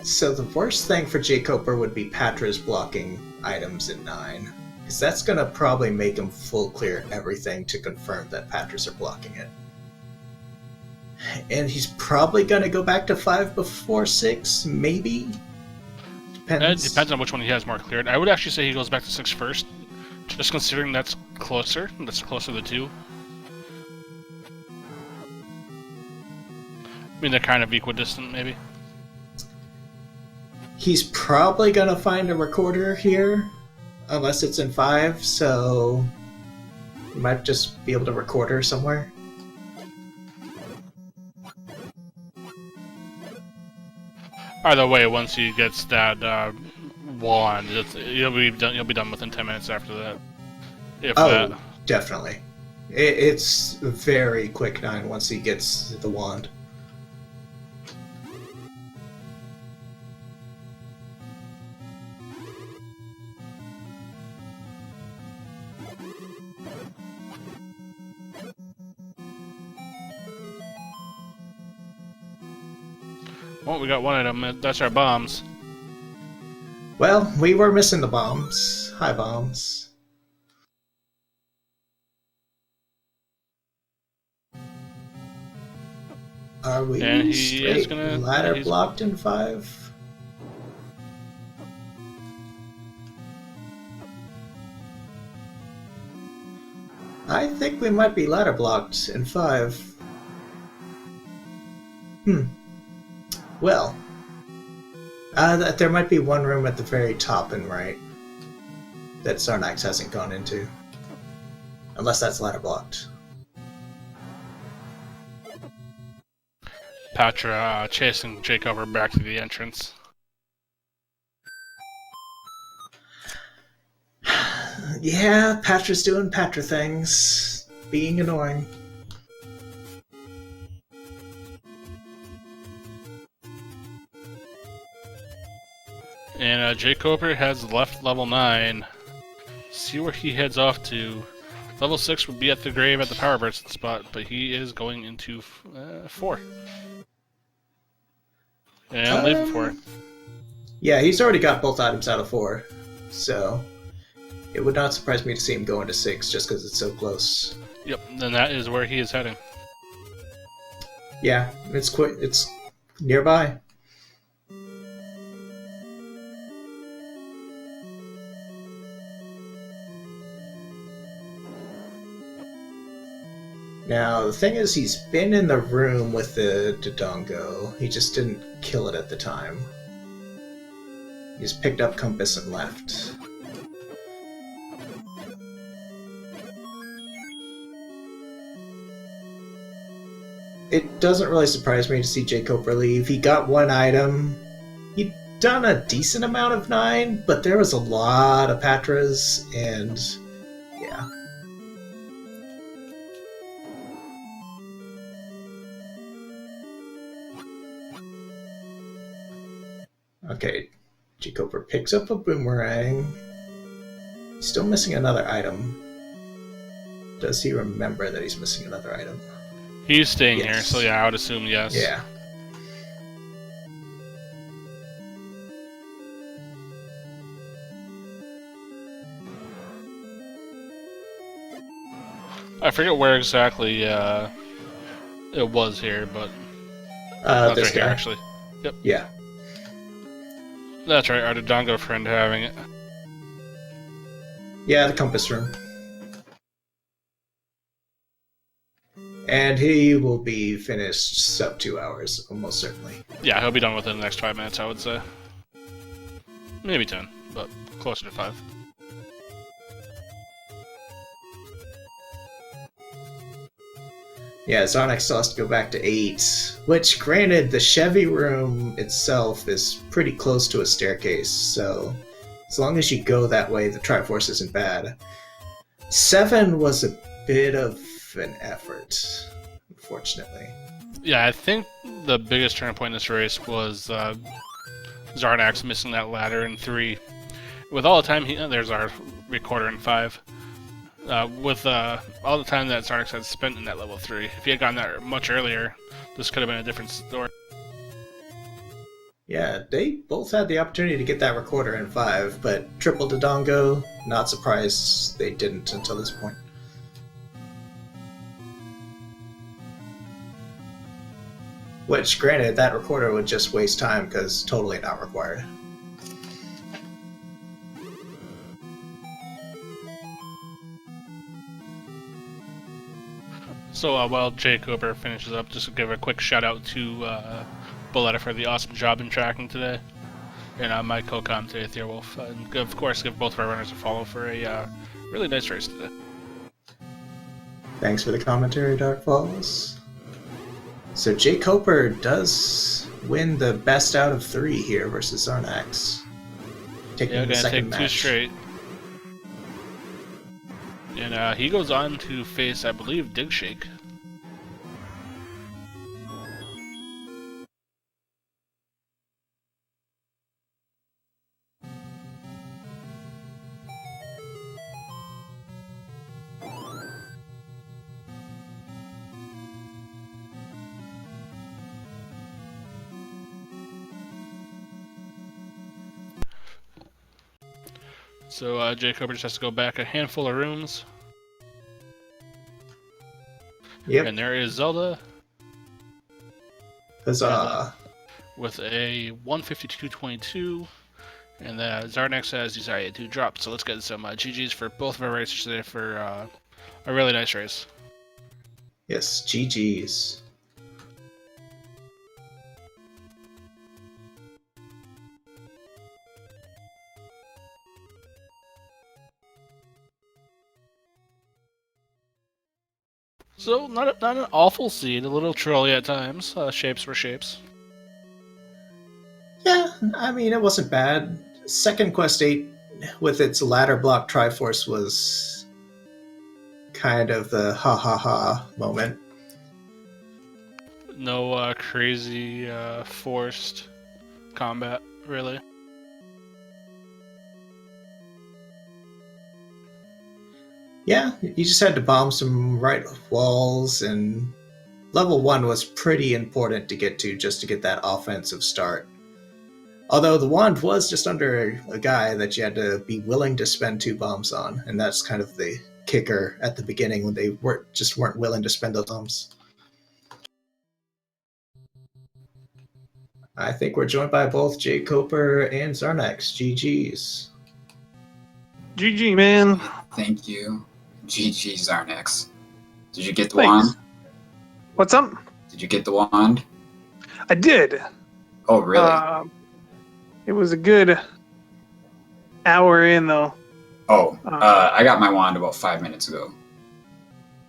Speaker 2: So the worst thing for jkoper would be Patra's blocking items in 9. Because that's going to probably make him full clear everything to confirm that Patras are blocking it. And he's probably going to go back to 5 before 6, maybe? Depends.
Speaker 1: It depends on which one he has more cleared. I would actually say he goes back to 6 first, just considering that's closer. That's closer to 2. I mean, they're kind of equidistant, maybe.
Speaker 2: He's probably going to find a recorder here, unless it's in 5, so you might just be able to record her somewhere.
Speaker 1: Either way, once he gets that wand, you'll be done within 10 minutes after that. If that.
Speaker 2: Definitely. It's very quick 9 once he gets the wand.
Speaker 1: Oh, we got one of them. That's our bombs.
Speaker 2: Well, we were missing the bombs. Hi, bombs. Are we straight ladder blocked in 5? I think we might be ladder blocked in 5. Well, there might be one room at the very top and right that Xarnax hasn't gone into. Unless that's ladder blocked.
Speaker 1: Patra chasing jkoper back to the entrance.
Speaker 2: Yeah, Patra's doing Patra things. Being annoying.
Speaker 1: And jkoper has left level 9. See where he heads off to. Level 6 would be at the grave at the power burst spot, but he is going into 4. And leaving 4.
Speaker 2: Yeah, he's already got both items out of 4. So it would not surprise me to see him go into 6 just because it's so close.
Speaker 1: Yep, then that is where he is heading.
Speaker 2: Yeah, it's nearby. Now, the thing is, he's been in the room with the Dodongo. He just didn't kill it at the time. He's picked up compass and left. It doesn't really surprise me to see jkoper leave. He got one item. He'd done a decent amount of 9, but there was a lot of Patras, and yeah. Okay, jkoper picks up a boomerang. He's still missing another item. Does he remember that he's missing another item?
Speaker 1: He's staying here, so yeah, I would assume yes.
Speaker 2: Yeah.
Speaker 1: I forget where exactly it was here, but that's
Speaker 2: this
Speaker 1: right
Speaker 2: guy.
Speaker 1: here, actually. Yep.
Speaker 2: Yeah.
Speaker 1: That's right, our Dodongo friend having it.
Speaker 2: Yeah, the compass room. And he will be finished sub 2 hours, almost certainly.
Speaker 1: Yeah, he'll be done within the next 5 minutes, I would say. maybe 10, but closer to 5.
Speaker 2: Yeah, Xarnax still has to go back to 8, which, granted, the Chevy room itself is pretty close to a staircase, so as long as you go that way, the Triforce isn't bad. 7 was a bit of an effort, unfortunately.
Speaker 1: Yeah, I think the biggest turning point in this race was Xarnax missing that ladder in 3. With all the time, there's our recorder in 5. With all the time that Xarnax had spent in that level 3, if he had gotten that much earlier, this could have been a different story.
Speaker 2: Yeah, they both had the opportunity to get that recorder in 5, but Triple Dodongo, not surprised they didn't until this point. Which, granted, that recorder would just waste time because totally not required.
Speaker 1: So while jkoper finishes up, just to give a quick shout out to Boletta for the awesome job in tracking today, and my co-com today, Theorwolf, and of course give both of our runners a follow for a really nice race today.
Speaker 2: Thanks for the commentary, Dark Falls. So jkoper does win the best out of 3 here versus Xarnax. Taking the second match.
Speaker 1: 2 straight. And he goes on to face, I believe, Digshake. So jkoper just has to go back a handful of rooms.
Speaker 2: Yep.
Speaker 1: And there is Zelda.
Speaker 2: Huzzah.
Speaker 1: With a 152.22. And Xarnax has decided to drop. So let's get some GGs for both of our racers today for a really nice race.
Speaker 2: Yes, GGs.
Speaker 1: So, not an awful seed, a little trolly at times. Shapes were shapes.
Speaker 2: Yeah, I mean, it wasn't bad. Second Quest 8, with its ladder block Triforce, was kind of the ha-ha-ha moment.
Speaker 1: No crazy forced combat, really.
Speaker 2: Yeah, you just had to bomb some right walls, and level 1 was pretty important to get to, just to get that offensive start. Although the wand was just under a guy that you had to be willing to spend 2 bombs on, and that's kind of the kicker at the beginning when they weren't willing to spend those bombs. I think we're joined by both jkoper and Xarnax. GG's.
Speaker 3: GG, man.
Speaker 4: Thank you. GG, Xarnax. Did you get the
Speaker 3: Thanks.
Speaker 4: wand?
Speaker 3: What's up?
Speaker 4: Did you get the wand?
Speaker 3: I did.
Speaker 4: Oh, really?
Speaker 3: It was a good hour in, though.
Speaker 4: I got my wand about 5 minutes ago.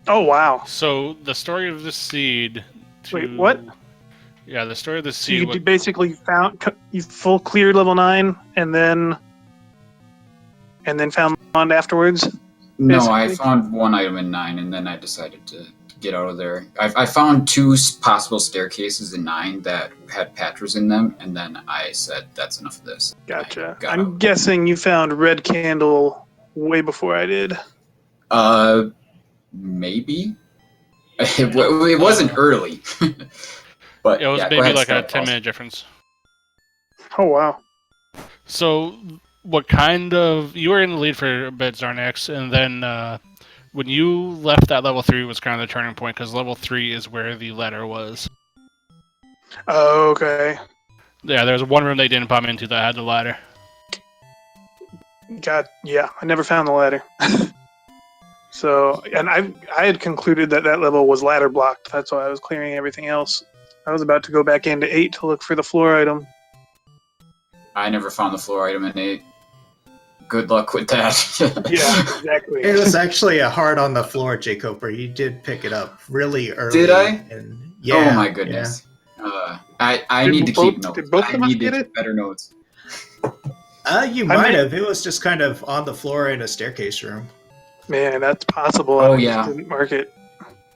Speaker 3: Oh, wow.
Speaker 1: So, the story of the seed...
Speaker 3: Wait, what?
Speaker 1: Yeah, the story of the
Speaker 3: So
Speaker 1: seed...
Speaker 3: you basically you full cleared level 9, and then found the wand afterwards?
Speaker 4: No,
Speaker 3: Basically.
Speaker 4: I found one item in 9, and then I decided to get out of there. I found 2 possible staircases in 9 that had patras in them, and then I said, that's enough of this.
Speaker 3: Gotcha. I'm guessing you found Red Candle way before I did.
Speaker 4: Maybe. It wasn't early. But
Speaker 1: it was
Speaker 4: yeah,
Speaker 1: maybe like a 10-minute difference.
Speaker 3: Oh, wow.
Speaker 1: So, what kind of... You were in the lead for a bit, Xarnax, and then when you left that level 3 was kind of the turning point, because level 3 is where the ladder was.
Speaker 3: Oh, okay.
Speaker 1: Yeah, there was one room they didn't bomb into that had the ladder.
Speaker 3: Yeah, I never found the ladder. So, and I had concluded that level was ladder blocked. That's why I was clearing everything else. I was about to go back into 8 to look for the floor item.
Speaker 4: I never found the floor item in 8. Good luck with that.
Speaker 3: Yeah, exactly.
Speaker 2: It was actually a hard on the floor, jkoper. You did pick it up really early.
Speaker 4: Did I?
Speaker 2: And
Speaker 4: Oh my goodness. I need to keep notes.
Speaker 3: Did both
Speaker 4: I
Speaker 3: of us
Speaker 4: need to
Speaker 3: get
Speaker 4: keep
Speaker 3: it?
Speaker 4: better notes.
Speaker 2: You
Speaker 3: I
Speaker 2: might
Speaker 3: may-
Speaker 2: have. It was just kind of on the floor in a staircase room.
Speaker 3: Man, that's possible.
Speaker 4: Oh,
Speaker 3: I
Speaker 4: yeah.
Speaker 3: just didn't mark it.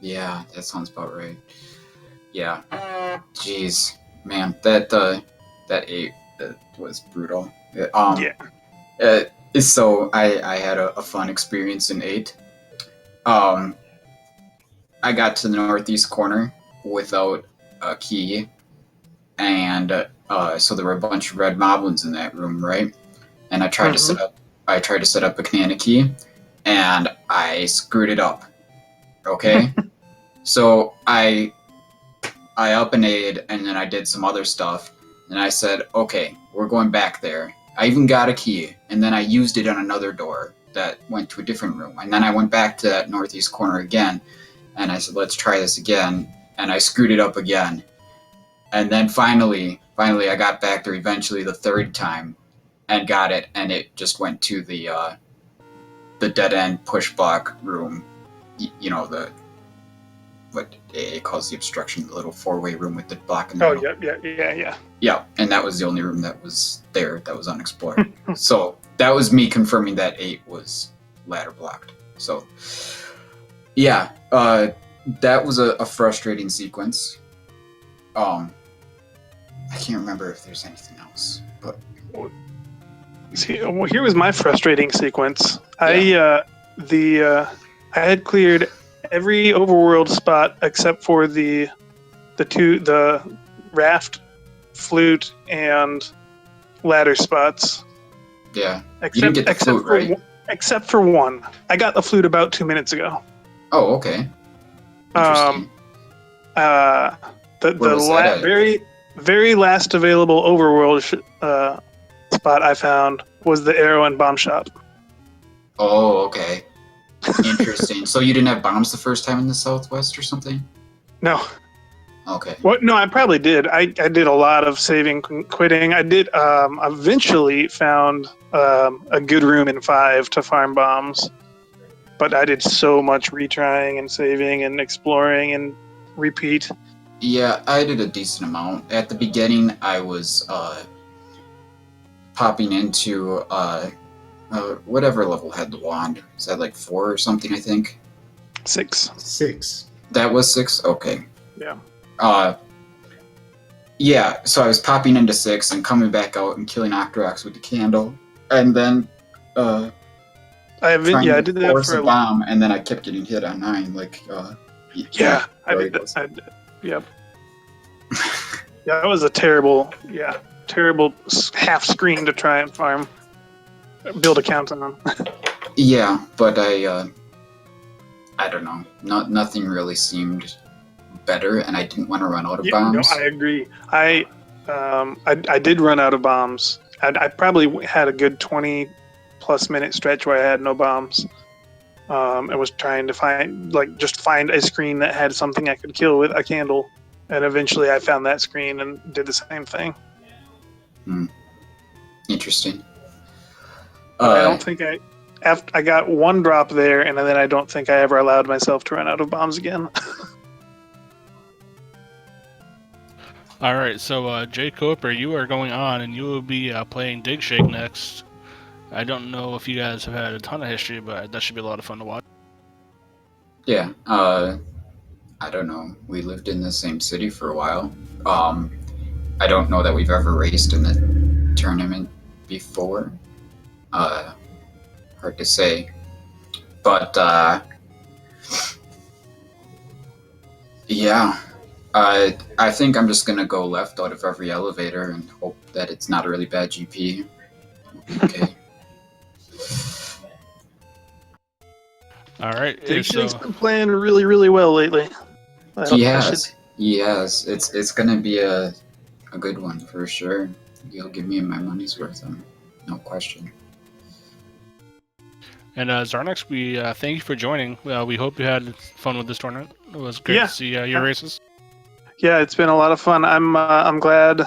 Speaker 4: Yeah, that sounds about right. Yeah. Jeez, man, that 8 was brutal.
Speaker 3: Yeah.
Speaker 4: So I had a fun experience in 8. I got to the northeast corner without a key, and so there were a bunch of red moblins in that room, right? And I tried to set up a banana key, and I screwed it up. Okay, so I up and aid, and then I did some other stuff, and I said, okay, we're going back there. I even got a key, and then I used it on another door that went to a different room, and then I went back to that northeast corner again, and I said, let's try this again, and I screwed it up again, and then finally I got back there eventually the third time, and got it, and it just went to the dead end push block room, you know, what it calls the obstruction, the little 4-way room with the block in the middle.
Speaker 3: Yeah.
Speaker 4: Yeah, and that was the only room that was there that was unexplored. So that was me confirming that 8 was ladder blocked. So yeah, that was a frustrating sequence. I can't remember if there's anything else, but
Speaker 3: See, well, here was my frustrating sequence.
Speaker 4: Yeah.
Speaker 3: I had cleared every overworld spot except for the raft, flute, and ladder spots.
Speaker 4: yeah, you didn't get the flute, right?
Speaker 3: Except for one. I got the flute about 2 minutes ago.
Speaker 4: Oh, okay. Interesting.
Speaker 3: The
Speaker 4: Where was that at?
Speaker 3: very last available overworld spot I found was the arrow and bomb shop.
Speaker 4: Oh, okay. Interesting. So you didn't have bombs the first time in the Southwest or something?
Speaker 3: No.
Speaker 4: Okay.
Speaker 3: What? No, I probably did. I did a lot of saving, quitting. I did. Eventually found a good room in 5 to farm bombs, but I did so much retrying and saving and exploring and repeat.
Speaker 4: Yeah, I did a decent amount. At the beginning, I was popping into whatever level had the wand. Is that like 4 or something, I think?
Speaker 3: 6.
Speaker 2: 6.
Speaker 4: That was 6? Okay.
Speaker 3: Yeah.
Speaker 4: Yeah, so I was popping into 6 and coming back out and killing Octoroks with the candle. And then
Speaker 3: I did that
Speaker 4: force
Speaker 3: for
Speaker 4: a bomb, and then I kept getting hit on 9. Like,
Speaker 3: yeah, I did that. Yep. Yeah, that was a terrible half screen to try and farm. Build a countdown.
Speaker 4: Yeah, but I don't know. Nothing really seemed better, and I didn't want to run out of bombs.
Speaker 3: No, I agree. I did run out of bombs. I probably had a good 20+ minute stretch where I had no bombs. I was trying to find a screen that had something I could kill with a candle, and eventually I found that screen and did the same thing.
Speaker 4: Interesting.
Speaker 3: I don't think I got 1 drop there, and then I don't think I ever allowed myself to run out of bombs again.
Speaker 1: All right, so jkoper, you are going on, and you will be playing Dig Shake next. I don't know if you guys have had a ton of history, but that should be a lot of fun to watch.
Speaker 4: Yeah. I don't know. We lived in the same city for a while. I don't know that we've ever raced in the tournament before. Hard to say. But, yeah. I think I'm just going to go left out of every elevator and hope that it's not a really bad GP. Okay.
Speaker 1: All right.
Speaker 3: Dig Shake's been playing really, really well lately.
Speaker 4: He has. It's going to be a good one for sure. He'll give me my money's worth, no question.
Speaker 1: And Xarnax, we thank you for joining. We hope you had fun with this tournament. It was great to see your races.
Speaker 3: Yeah, it's been a lot of fun. I'm glad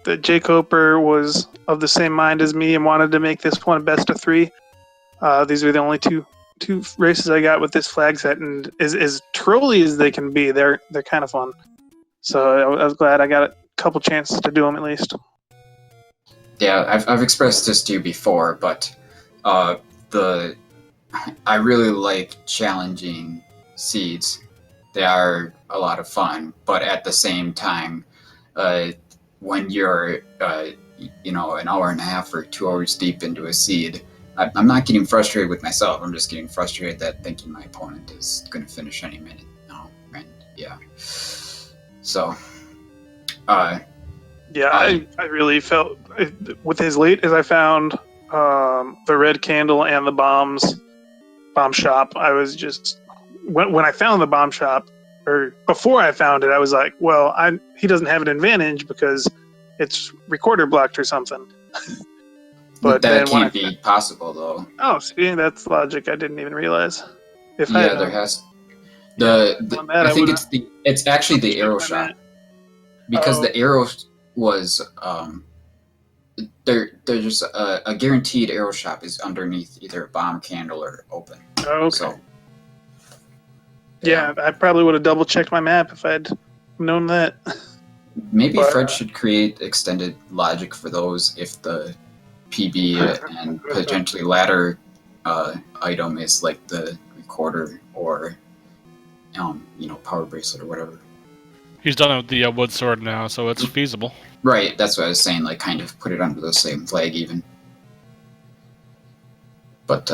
Speaker 3: that jkoper was of the same mind as me and wanted to make this one a best of 3. These are the only two races I got with this flag set, and as trolly as they can be, they're kind of fun. So I was glad I got a couple chances to do them at least.
Speaker 4: Yeah, I've expressed this to you before, but I really like challenging seeds. They are a lot of fun, but at the same time, when you're an hour and a half or 2 hours deep into a seed, I'm not getting frustrated with myself. I'm just getting frustrated that thinking my opponent is going to finish any minute now. And yeah, so
Speaker 3: yeah, I really felt with as late as I found the red candle and the bomb shop. I was just when I found the bomb shop, or before I found it, I was like, well, he doesn't have an advantage because it's recorder blocked or something.
Speaker 4: But that can't be possible, though.
Speaker 3: Oh, see, that's logic I didn't even realize.
Speaker 4: There has. I think it's actually the arrow shot, because the arrow was there's a guaranteed arrow shop is underneath either a bomb candle or open.
Speaker 3: Okay. So, yeah, I probably would have double checked my map if I'd known that.
Speaker 4: Maybe Fred should create extended logic for those if the PB and potentially ladder item is like the recorder or power bracelet or whatever.
Speaker 1: He's done it with the wood sword now, so it's feasible.
Speaker 4: Right, that's what I was saying. Like, kind of put it under the same flag, even. But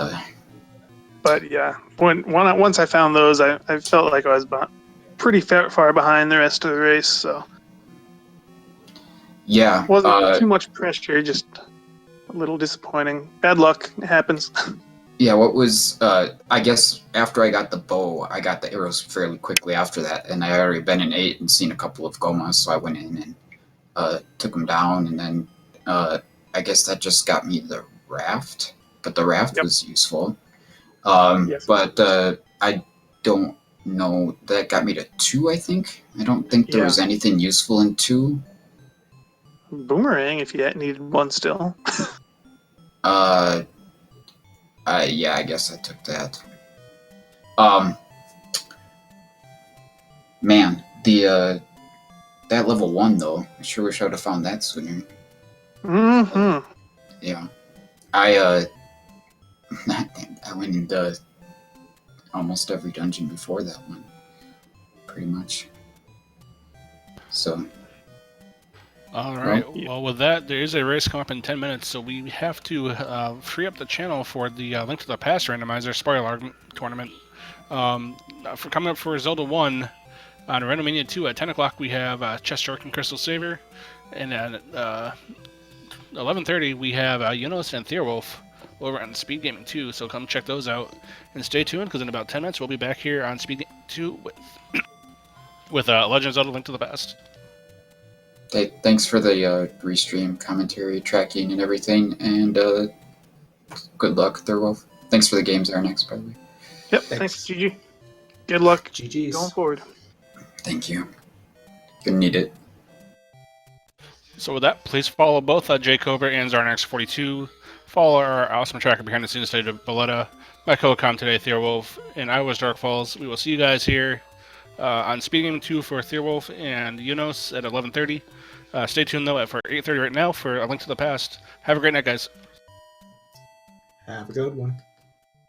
Speaker 3: yeah, once I found those, I felt like I was pretty far behind the rest of the race. So
Speaker 4: yeah,
Speaker 3: wasn't too much pressure, just a little disappointing. Bad luck, it happens.
Speaker 4: Yeah, what was I guess after I got the bow, I got the arrows fairly quickly after that, and I had already been in 8 and seen a couple of gomas, so I went in and took them down, and then I guess that just got me the raft, but the raft was useful.
Speaker 3: Yes.
Speaker 4: But I don't know, that got me to 2, I think. I don't think there was anything useful in 2.
Speaker 3: Boomerang, if you needed one still.
Speaker 4: Yeah, I guess I took that. Man, that level 1 though, I sure wish I would have found that sooner.
Speaker 3: Mm-hmm.
Speaker 4: Yeah, I went into almost every dungeon before that one, pretty much. So.
Speaker 1: All right. Well, with that, there is a race coming up in 10 minutes, so we have to free up the channel for the Link to the Past randomizer spoiler tournament. For coming up for Zelda 1 on Randomizer 2 at 10 o'clock, we have Chester and Crystal Saver, and at 11:30 we have Jonas and Theorwolf over on Speed Gaming 2. So come check those out and stay tuned, because in about 10 minutes we'll be back here on Speed Gaming 2 with Legend of Zelda: Link to the Past.
Speaker 4: Hey, thanks for the restream commentary, tracking, and everything, and good luck, Thurwolf. Thanks for the games, Xarnax, by the way.
Speaker 3: Yep, thanks, GG. Good luck
Speaker 2: GG's.
Speaker 3: going forward.
Speaker 4: Thank you. Gonna need it.
Speaker 1: So with that, please follow both jkoper and Xarnax42. Follow our awesome tracker behind the scenes stage of Valletta, my co-com today, Theorwolf, and I was Dark Falls. We will see you guys here on Speed Gaming 2 for Theorwolf and Yunos at 11:30. Stay tuned, though, for 8:30 right now for A Link to the Past. Have a great night, guys.
Speaker 2: Have a good one.